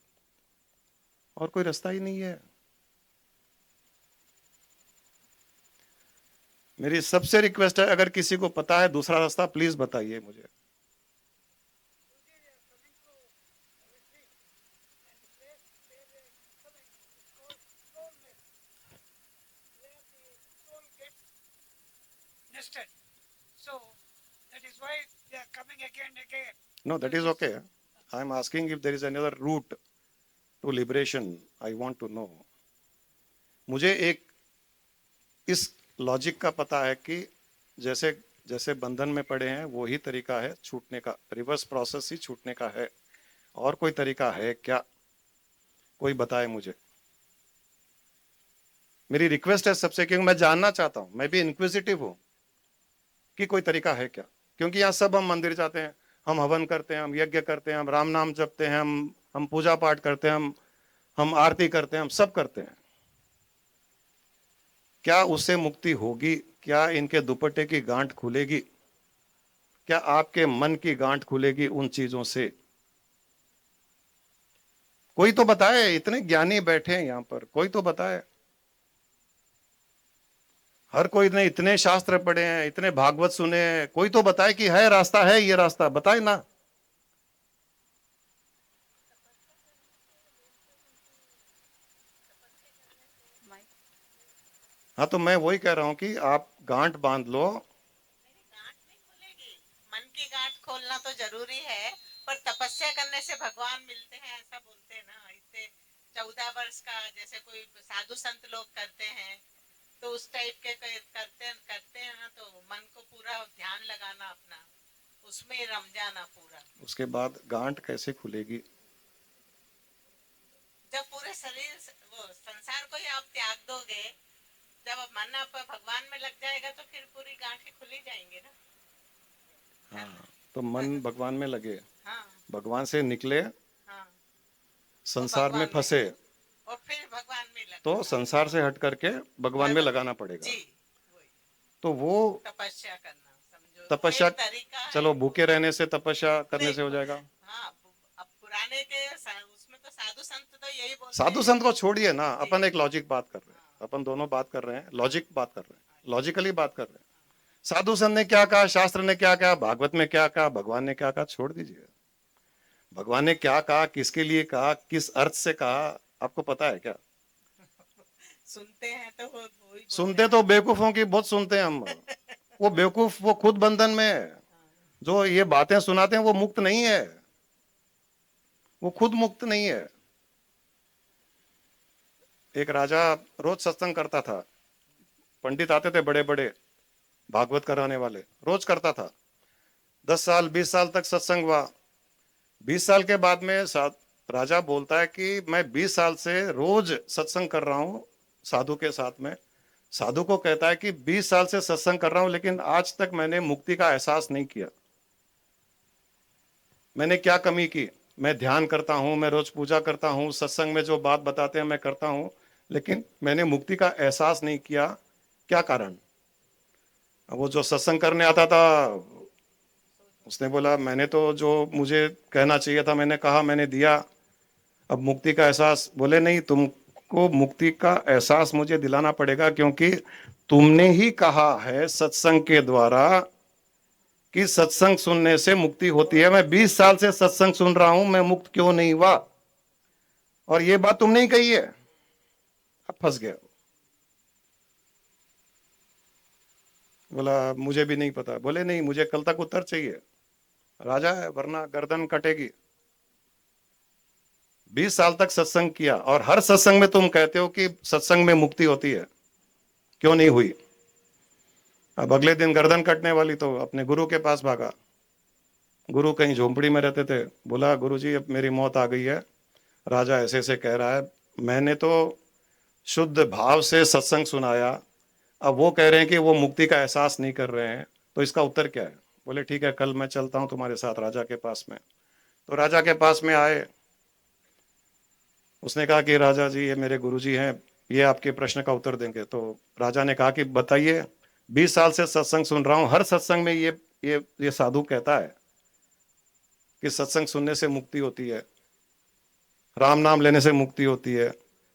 और कोई रास्ता ही नहीं है। मेरी सबसे रिक्वेस्ट है, अगर किसी को पता है दूसरा रास्ता प्लीज बताइए मुझे। No, that is okay. I am asking if there is another route to liberation. I want to know. मुझे एक इस लॉजिक का पता है कि जैसे जैसे बंधन में पड़े हैं वही तरीका है छूटने का, रिवर्स प्रोसेस ही छूटने का है। और कोई तरीका है क्या? कोई बताए मुझे। मेरी रिक्वेस्ट है सबसे, क्योंकि मैं जानना चाहता हूं, मैं भी इंक्विजिटिव हूं कि कोई तरीका है क्या। क्योंकि यहाँ सब हम मंदिर जाते हैं, हम हवन करते हैं, हम यज्ञ करते हैं, हम राम नाम जपते हैं, हम पूजा पाठ करते हैं, हम आरती करते हैं, हम सब करते हैं। क्या उससे मुक्ति होगी? क्या इनके दुपट्टे की गांठ खुलेगी? क्या आपके मन की गांठ खुलेगी उन चीजों से? कोई तो बताए। इतने ज्ञानी बैठे हैं यहां पर, कोई तो बताए। हर कोई ने इतने शास्त्र पढ़े हैं, इतने भागवत सुने हैं, कोई तो बताए कि है रास्ता, है ये रास्ता, बताए ना। हाँ, तो मैं वही कह रहा हूं कि आप गांठ बांध लो। गांठ नहीं खुलेगी, मन की गांठ खोलना तो जरूरी है, पर तपस्या करने से भगवान मिलते हैं ऐसा बोलते हैं ना। इतने 14 वर्ष का जैसे कोई साधु संत लोग करते हैं, तो उस टाइप के करते हैं ना, तो मन को पूरा ध्यान लगाना अपना, उसमें रम जाना पूरा। उसके बाद गांठ कैसे खुलेगी? जब पूरे शरीर वो संसार को ही आप त्याग दोगे, जब मन आप भगवान में लग जाएगा, तो फिर पूरी गांठें खुली जाएंगी ना। हाँ, तो मन भगवान में लगे, हाँ भगवान से निकले, हाँ, संसार में फंसे, और फिर भगवान में लग तो संसार से हट करके भगवान में लगाना पड़ेगा। जी, वही तो वो तपस्या करना समझो, तपस्या, वो एक तरीका है। चलो भूखे रहने से तपस्या करने से हो जाएगा। हाँ, अब पुराने के उसमें तो साधु संत तो यही बोलते साधु हैं। संत को छोड़िए ना, अपन एक लॉजिक बात कर रहे हैं, अपन दोनों बात कर रहे हैं, लॉजिक बात कर रहे हैं, लॉजिकली बात कर रहे हैं। साधु संत ने क्या कहा, शास्त्र ने क्या कहा, भागवत में क्या कहा, भगवान ने क्या कहा, छोड़ दीजिए। भगवान ने क्या कहा, किसके लिए कहा, किस अर्थ से कहा, आपको पता है क्या? सुनते हैं तो वो वही सुनते तो बेवकूफों की बहुत सुनते हैं हम। वो बेवकूफ वो खुद बंधन में है। जो ये बातें सुनाते हैं वो मुक्त नहीं है, वो खुद मुक्त नहीं है। एक राजा रोज सत्संग करता था, पंडित आते थे बड़े बड़े भागवत कराने वाले, रोज करता था। 10 साल 20 साल तक सत्संग हुआ। 20 साल के बाद में राजा बोलता है कि मैं 20 साल से रोज सत्संग कर रहा हूं साधु के साथ में। साधु को कहता है कि 20 साल से सत्संग कर रहा हूं, लेकिन आज तक मैंने मुक्ति का एहसास नहीं किया। मैंने क्या कमी की? मैं ध्यान करता हूं, मैं रोज पूजा करता हूं, सत्संग में जो बात बताते हैं मैं करता हूं, लेकिन मैंने मुक्ति का एहसास नहीं किया। क्या कारण? वो जो सत्संग करने आता था उसने बोला मैंने तो जो मुझे कहना चाहिए था मैंने कहा, मैंने दिया, अब मुक्ति का एहसास। बोले नहीं, तुमको मुक्ति का एहसास मुझे दिलाना पड़ेगा, क्योंकि तुमने ही कहा है सत्संग के द्वारा कि सत्संग सुनने से मुक्ति होती है। मैं 20 साल से सत्संग सुन रहा हूं, मैं मुक्त क्यों नहीं हुआ? और ये बात तुमने ही कही है। अब फंस गया। बोला मुझे भी नहीं पता। बोले नहीं, मुझे कल तक उत्तर चाहिए। राजा है, वरना गर्दन कटेगी। 20 साल तक सत्संग किया और हर सत्संग में तुम कहते हो कि सत्संग में मुक्ति होती है, क्यों नहीं हुई? अब अगले दिन गर्दन कटने वाली तो अपने गुरु के पास भागा। गुरु कहीं झोंपड़ी में रहते थे। बोला गुरु जी अब मेरी मौत आ गई है, राजा ऐसे ऐसे कह रहा है, मैंने तो शुद्ध भाव से सत्संग सुनाया, अब वो कह रहे हैं कि वो मुक्ति का एहसास नहीं कर रहे हैं, तो इसका उत्तर क्या है? बोले ठीक है, कल मैं चलता हूं तुम्हारे साथ राजा के पास में। तो राजा के पास में आए। उसने कहा कि राजा जी ये मेरे गुरुजी हैं, ये आपके प्रश्न का उत्तर देंगे। तो राजा ने कहा कि बताइए, 20 साल से सत्संग सुन रहा हूं, हर सत्संग में ये साधु कहता है कि सत्संग सुनने से मुक्ति होती है, राम नाम लेने से मुक्ति होती है,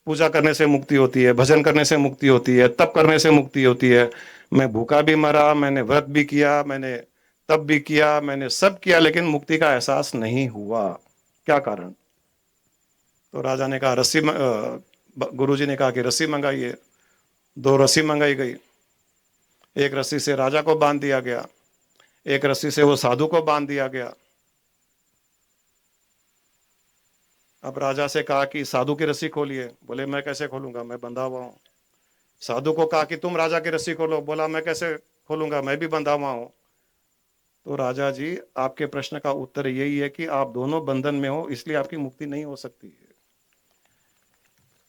पूजा करने से मुक्ति होती है, भजन करने से मुक्ति होती है, तप करने से मुक्ति होती है। मैं भूखा भी मरा, मैंने व्रत भी किया, मैंने तप भी किया, मैंने सब किया, लेकिन मुक्ति का एहसास नहीं हुआ। क्या कारण? तो राजा ने कहा गुरुजी ने कहा कि रस्सी मंगाइए। 2 रस्सी मंगाई गई। एक रस्सी से राजा को बांध दिया गया, एक रस्सी से वो साधु को बांध दिया गया। अब राजा से कहा कि साधु की रस्सी खोलिए, बोले मैं कैसे खोलूंगा, मैं बंधा हुआ हूं। साधु को कहा कि तुम राजा की रस्सी खोलो, बोला मैं कैसे खोलूंगा, मैं भी बंधा हुआ हूं। तो राजा जी, आपके प्रश्न का उत्तर यही है कि आप दोनों बंधन में हो, इसलिए आपकी मुक्ति नहीं हो सकती है।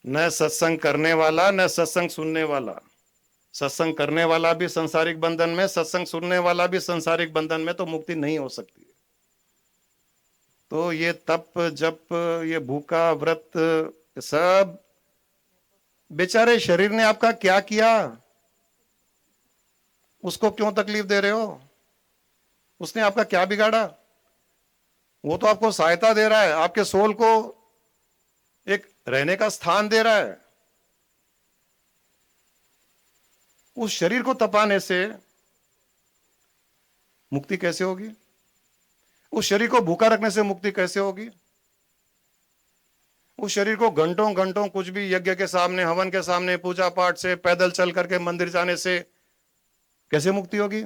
न सत्संग करने वाला न सत्संग सुनने वाला, सत्संग करने वाला भी संसारिक बंधन में, सत्संग सुनने वाला भी संसारिक बंधन में, तो मुक्ति नहीं हो सकती। तो ये तप जप, ये भूखा व्रत, सब बेचारे शरीर ने आपका क्या किया, उसको क्यों तकलीफ दे रहे हो? उसने आपका क्या बिगाड़ा? वो तो आपको सहायता दे रहा है, आपके सोल को एक रहने का स्थान दे रहा है। उस शरीर को तपाने से मुक्ति कैसे होगी? उस शरीर को भूखा रखने से मुक्ति कैसे होगी? उस शरीर को घंटों घंटों कुछ भी यज्ञ के सामने, हवन के सामने, पूजा पाठ से, पैदल चल करके मंदिर जाने से कैसे मुक्ति होगी?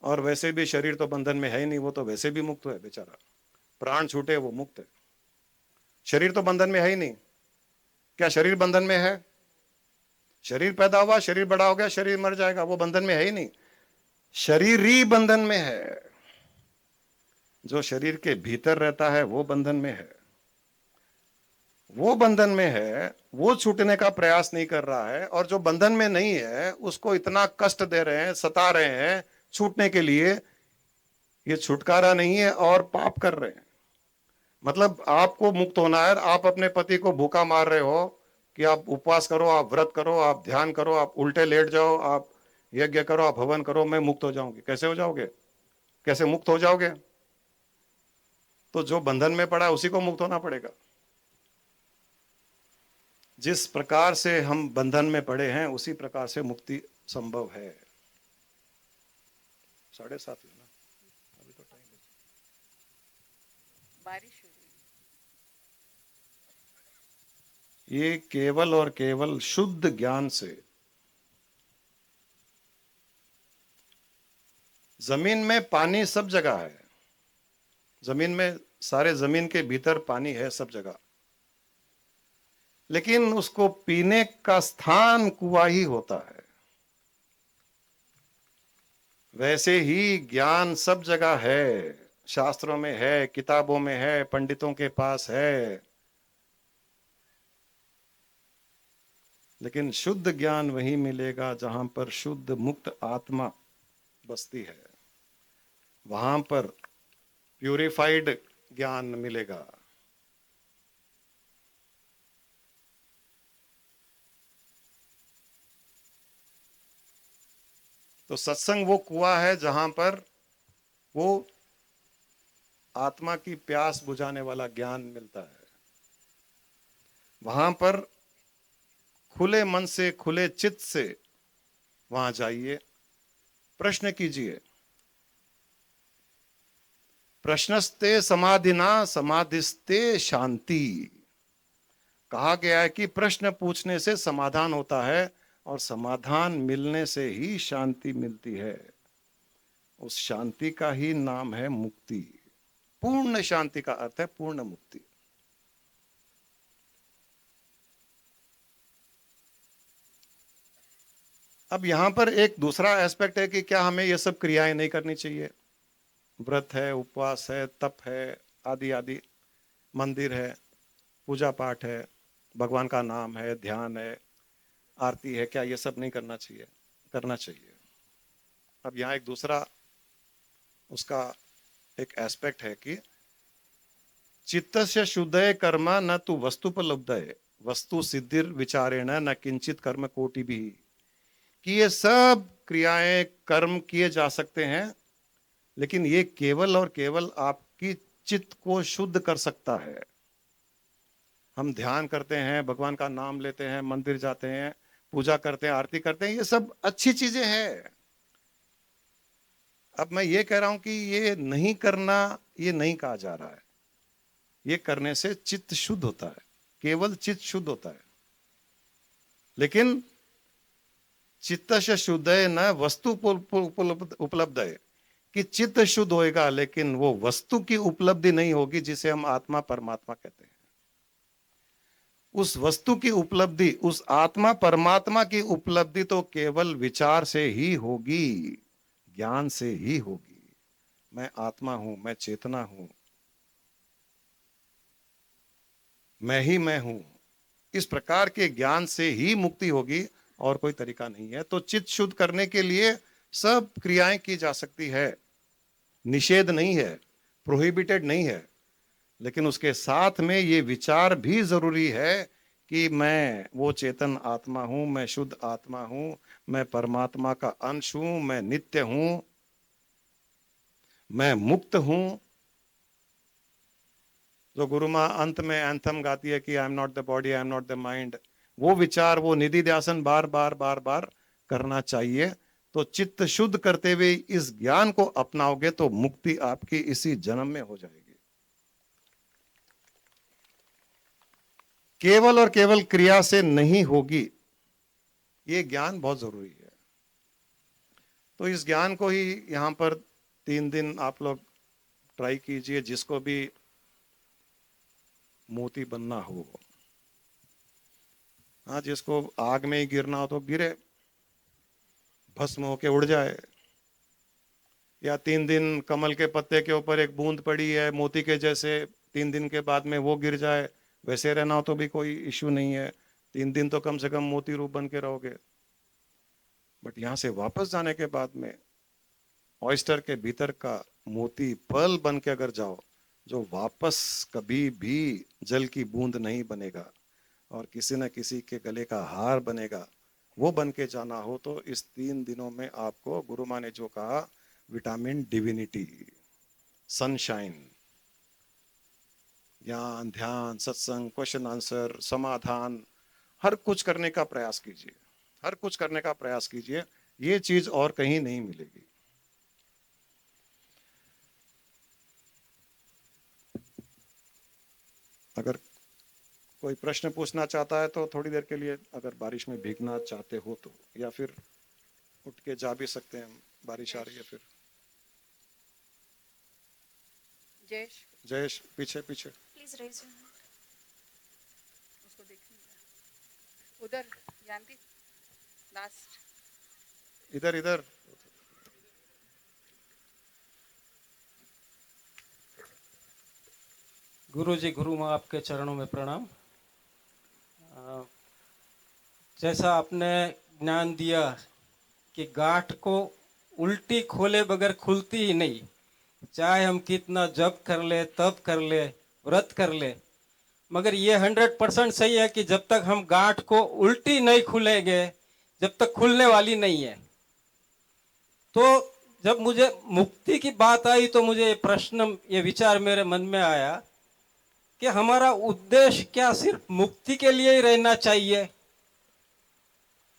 और वैसे भी शरीर तो बंधन में है ही नहीं, वो तो वैसे भी मुक्त है बेचारा, प्राण छूटे वो मुक्त है। शरीर तो बंधन में है ही नहीं। क्या शरीर बंधन में है? शरीर पैदा हुआ, शरीर बड़ा हो गया, शरीर मर जाएगा, वो बंधन में है ही नहीं। शरीर ही बंधन में है। जो शरीर के भीतर रहता है वो बंधन में है, वो बंधन में है, वो छूटने का प्रयास नहीं कर रहा है। और जो बंधन में नहीं है उसको इतना कष्ट दे रहे हैं, सता रहे हैं छूटने के लिए। ये छुटकारा नहीं है और पाप कर रहे हैं। मतलब आपको मुक्त होना है, आप अपने पति को भूखा मार रहे हो कि आप उपवास करो, आप व्रत करो, आप ध्यान करो, आप उल्टे लेट जाओ, आप यज्ञ करो, आप हवन करो, मैं मुक्त हो जाऊंगी। कैसे हो जाओगे? कैसे मुक्त हो जाओगे? तो जो बंधन में पड़ा है उसी को मुक्त होना पड़ेगा। जिस प्रकार से हम बंधन में पड़े हैं उसी प्रकार से मुक्ति संभव है। 7:30 ना, अभी तो टाइम है। बारिश हो रही ये केवल और केवल शुद्ध ज्ञान से। जमीन में पानी सब जगह है, जमीन में, सारे जमीन के भीतर पानी है सब जगह, लेकिन उसको पीने का स्थान कुआं ही होता है। वैसे ही ज्ञान सब जगह है, शास्त्रों में है, किताबों में है, पंडितों के पास है, लेकिन शुद्ध ज्ञान वही मिलेगा जहां पर शुद्ध मुक्त आत्मा बसती है, वहां पर प्यूरिफाइड ज्ञान मिलेगा। तो सत्संग वो कुआं है जहां पर वो आत्मा की प्यास बुझाने वाला ज्ञान मिलता है। वहां पर खुले मन से, खुले चित्त से वहां जाइए, प्रश्न कीजिए। प्रश्नस्ते समाधिना समाधिस्ते शांति। कहा गया है कि प्रश्न पूछने से समाधान होता है और समाधान मिलने से ही शांति मिलती है। उस शांति का ही नाम है मुक्ति। पूर्ण शांति का अर्थ है पूर्ण मुक्ति। अब यहां पर एक दूसरा एस्पेक्ट है कि क्या हमें ये सब क्रियाएं नहीं करनी चाहिए? व्रत है, उपवास है, तप है, आदि आदि, मंदिर है, पूजा पाठ है, भगवान का नाम है, ध्यान है, आरती है, क्या ये सब नहीं करना चाहिए? करना चाहिए। अब यहाँ एक दूसरा उसका एक एस्पेक्ट है कि चित्तस्य शुद्धये कर्म न तु वस्तुपलब्धये वस्तु सिद्धिर विचारेण न किंचित कर्म कोटि भी। कि ये सब क्रियाएं, कर्म किए जा सकते हैं, लेकिन ये केवल और केवल आपकी चित्त को शुद्ध कर सकता है। हम ध्यान करते हैं, भगवान का नाम लेते हैं, मंदिर जाते हैं, पूजा करते हैं, आरती करते हैं, ये सब अच्छी चीजें हैं। अब मैं ये कह रहा हूं कि ये नहीं करना, ये नहीं कहा जा रहा है। ये करने से चित्त शुद्ध होता है, केवल चित्त शुद्ध होता है। लेकिन चित्त से शुद्ध है न वस्तु उपलब्ध है, कि चित्त शुद्ध होएगा, लेकिन वो वस्तु की उपलब्धि नहीं होगी जिसे हम आत्मा परमात्मा कहते हैं। उस वस्तु की उपलब्धि, उस आत्मा परमात्मा की उपलब्धि तो केवल विचार से ही होगी, ज्ञान से ही होगी। मैं आत्मा हूं, मैं चेतना हूं, मैं हूं, इस प्रकार के ज्ञान से ही मुक्ति होगी, और कोई तरीका नहीं है। तो चित्त शुद्ध करने के लिए सब क्रियाएं की जा सकती है, निषेध नहीं है, प्रोहिबिटेड नहीं है, लेकिन उसके साथ में ये विचार भी जरूरी है कि मैं वो चेतन आत्मा हूं, मैं शुद्ध आत्मा हूं, मैं परमात्मा का अंश हूं, मैं नित्य हूं, मैं मुक्त हूं। जो गुरु मां अंत में एंथम गाती है कि I am not the body, I am not the mind, वो विचार, वो निधि ध्यासन बार बार बार बार करना चाहिए। तो चित्त शुद्ध करते हुए इस ज्ञान को अपनाओगे तो मुक्ति आपकी इसी जन्म में हो जाएगी। केवल और केवल क्रिया से नहीं होगी, ये ज्ञान बहुत जरूरी है। तो इस ज्ञान को ही यहां पर 3 दिन आप लोग ट्राई कीजिए, जिसको भी मोती बनना हो। हाँ, जिसको आग में ही गिरना हो तो गिरे, भस्म होके उड़ जाए। या 3 दिन कमल के पत्ते के ऊपर एक बूंद पड़ी है मोती के जैसे, 3 दिन के बाद में वो गिर जाए, वैसे रहना हो तो भी कोई इश्यू नहीं है। 3 दिन तो कम से कम मोती रूप बन के रहोगे। बट यहां से वापस जाने के बाद में ऑयस्टर के भीतर का मोती पल बन के अगर जाओ, जो वापस कभी भी जल की बूंद नहीं बनेगा और किसी न किसी के गले का हार बनेगा, वो बन के जाना हो, तो इस 3 दिनों में आपको गुरु माँ ने जो कहा, विटामिन डिविनिटी, सनशाइन, ज्ञान, ध्यान, सत्संग, क्वेश्चन आंसर, समाधान, हर कुछ करने का प्रयास कीजिए, हर कुछ करने का प्रयास कीजिए। ये चीज और कहीं नहीं मिलेगी। अगर कोई प्रश्न पूछना चाहता है तो थोड़ी देर के लिए, अगर बारिश में भीगना चाहते हो तो, या फिर उठ के जा भी सकते हैं, बारिश आ रही है। फिर जयेश, जयेश पीछे पीछे, प्लीज रेज योर हैंड। उसको देखिए उधर, जानती, लास्ट। इधर इधर। गुरु जी, गुरु माँ, आपके चरणों में प्रणाम। जैसा आपने ज्ञान दिया कि गांठ को उल्टी खोले बगैर खुलती ही नहीं, चाहे हम कितना जप कर ले, तप कर ले, व्रत कर ले, मगर ये 100% सही है कि जब तक हम गांठ को उल्टी नहीं खुलेंगे, जब तक खुलने वाली नहीं है। तो जब मुझे मुक्ति की बात आई तो मुझे ये प्रश्न, ये विचार मेरे मन में आया कि हमारा उद्देश्य क्या सिर्फ मुक्ति के लिए ही रहना चाहिए?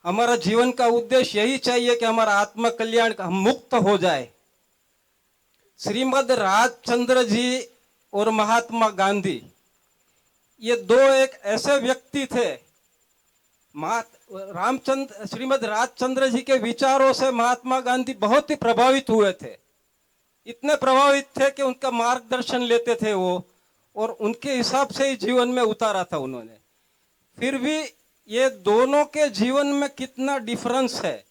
हमारा जीवन का उद्देश्य यही चाहिए कि हमारा आत्म कल्याण का, हम मुक्त हो जाए। श्रीमद राजचंद्र जी और महात्मा गांधी, ये दो एक ऐसे व्यक्ति थे। श्रीमद राजचंद्र जी के विचारों से महात्मा गांधी बहुत ही प्रभावित हुए थे। इतने प्रभावित थे कि उनका मार्गदर्शन लेते थे वो, और उनके हिसाब से ही जीवन में उतारा था उन्होंने। फिर भी ये दोनों के जीवन में कितना डिफरेंस है।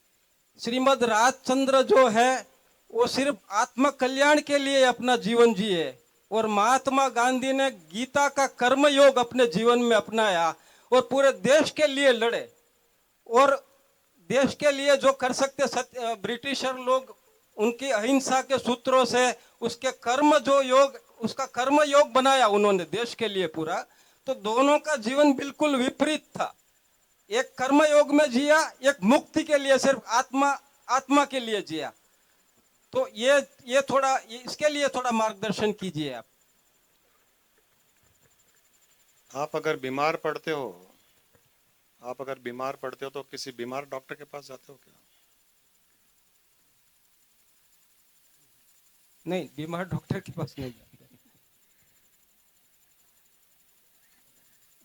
श्रीमद राजचंद्र जो है वो सिर्फ आत्म कल्याण के लिए अपना जीवन जिए, और महात्मा गांधी ने गीता का कर्मयोग अपने जीवन में अपनाया और पूरे देश के लिए लड़े। और देश के लिए जो कर सकते, ब्रिटिशर लोग उनकी अहिंसा के सूत्रों से उसके कर्म जो योग, उसका कर्म योग बनाया उन्होंने देश के लिए पूरा। तो दोनों का जीवन बिल्कुल विपरीत था। एक कर्म योग में जिया, एक मुक्ति के लिए सिर्फ आत्मा के लिए जिया। तो ये थोड़ा, इसके लिए थोड़ा मार्गदर्शन कीजिए आप। आप अगर बीमार पड़ते हो, आप अगर बीमार पड़ते हो तो किसी बीमार डॉक्टर के पास जाते हो क्या? नहीं, बीमार डॉक्टर के पास नहीं जाते।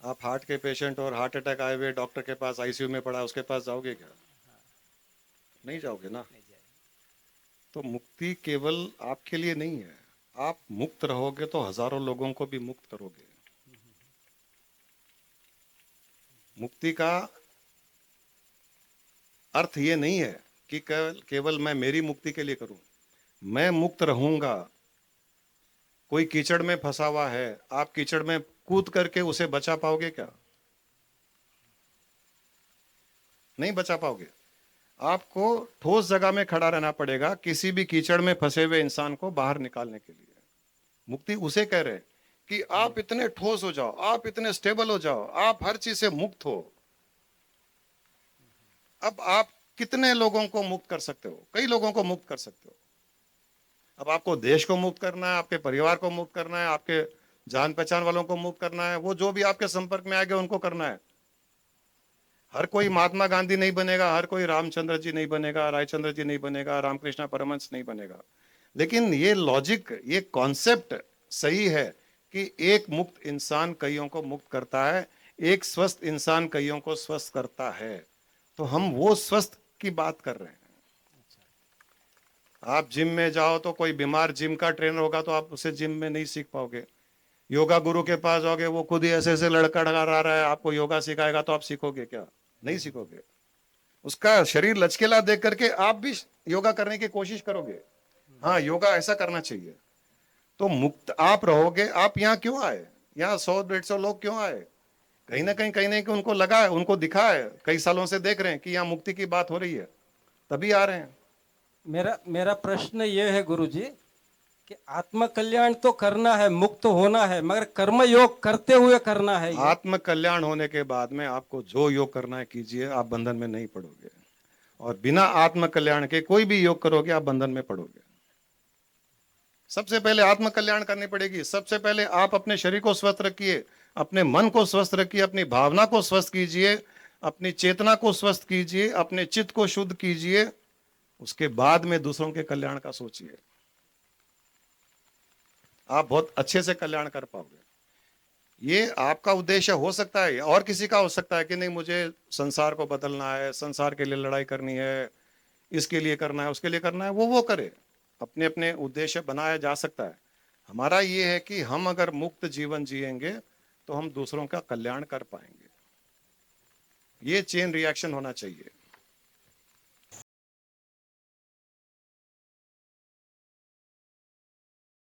आप हार्ट के पेशेंट और हार्ट अटैक आए हुए डॉक्टर के पास, आईसीयू में पड़ा, उसके पास जाओगे क्या? नहीं जाओगे ना। तो मुक्ति केवल आपके लिए नहीं है। आप मुक्त रहोगे तो हजारों लोगों को भी मुक्त करोगे। मुक्ति का अर्थ ये नहीं है कि केवल मैं मेरी मुक्ति के लिए करूं। मैं मुक्त रहूंगा। कोई कीचड़ में फंसा हुआ है, आप कीचड़ में कूद करके उसे बचा पाओगे क्या? नहीं बचा पाओगे। आपको ठोस जगह में खड़ा रहना पड़ेगा किसी भी कीचड़ में फंसे हुए इंसान को बाहर निकालने के लिए। मुक्ति उसे कह रहे हैं कि आप इतने ठोस हो जाओ, आप इतने स्टेबल हो जाओ, आप हर चीज से मुक्त हो। अब आप कितने लोगों को मुक्त कर सकते हो? कई लोगों को मुक्त कर सकते हो। अब आपको देश को मुक्त करना है, आपके परिवार को मुक्त करना है, आपके जान पहचान वालों को मुक्त करना है, वो जो भी आपके संपर्क में आएंगे उनको करना है। हर कोई महात्मा गांधी नहीं बनेगा, हर कोई रामचंद्र जी नहीं बनेगा, रायचंद्र जी नहीं बनेगा, रामकृष्ण परमहंस नहीं बनेगा। लेकिन ये लॉजिक, ये कॉन्सेप्ट सही है कि एक मुक्त इंसान कईयों को मुक्त करता है, एक स्वस्थ इंसान कईयों को स्वस्थ करता है। तो हम वो स्वस्थ की बात कर रहे हैं। आप जिम में जाओ तो कोई बीमार जिम का ट्रेनर होगा तो आप उसे जिम में नहीं सीख पाओगे। योगा गुरु के पास जाओगे, वो खुद ही ऐसे ऐसे लड़खड़ा रहा है, आपको योगा सिखाएगा तो आप सीखोगे क्या? नहीं सीखोगे। उसका शरीर लचकीला देख करके आप भी योगा करने की कोशिश करोगे। हाँ, योगा ऐसा करना चाहिए। तो मुक्त आप रहोगे। आप यहाँ क्यों आए? यहाँ 100-150 लोग क्यों आए? कहीं ना कहीं उनको लगा है, उनको दिखा है, कई सालों से देख रहे हैं कि यहाँ मुक्ति की बात हो रही है, तभी आ रहे हैं। मेरा प्रश्न ये है गुरुजी कि आत्म कल्याण तो करना है, मुक्त होना है, मगर कर्म योग करते हुए करना है। आत्म कल्याण होने के बाद में आपको जो योग करना है कीजिए, आप बंधन में नहीं पड़ोगे। और बिना आत्म कल्याण के कोई भी योग करोगे आप बंधन में पड़ोगे। सबसे पहले आत्म कल्याण करनी पड़ेगी। सबसे पहले आप अपने शरीर को स्वस्थ रखिए, अपने मन को स्वस्थ रखिए, अपनी भावना को स्वस्थ कीजिए, अपनी चेतना को स्वस्थ कीजिए, अपने चित्त को शुद्ध कीजिए। उसके बाद में दूसरों के कल्याण का सोचिए। आप बहुत अच्छे से कल्याण कर पाओगे। ये आपका उद्देश्य हो सकता है, और किसी का हो सकता है कि नहीं मुझे संसार को बदलना है, संसार के लिए लड़ाई करनी है, इसके लिए करना है, उसके लिए करना है, वो करे। अपने अपने उद्देश्य बनाया जा सकता है। हमारा ये है कि हम अगर मुक्त जीवन जिएंगे तो हम दूसरों का कल्याण कर पाएंगे। ये चेन रिएक्शन होना चाहिए।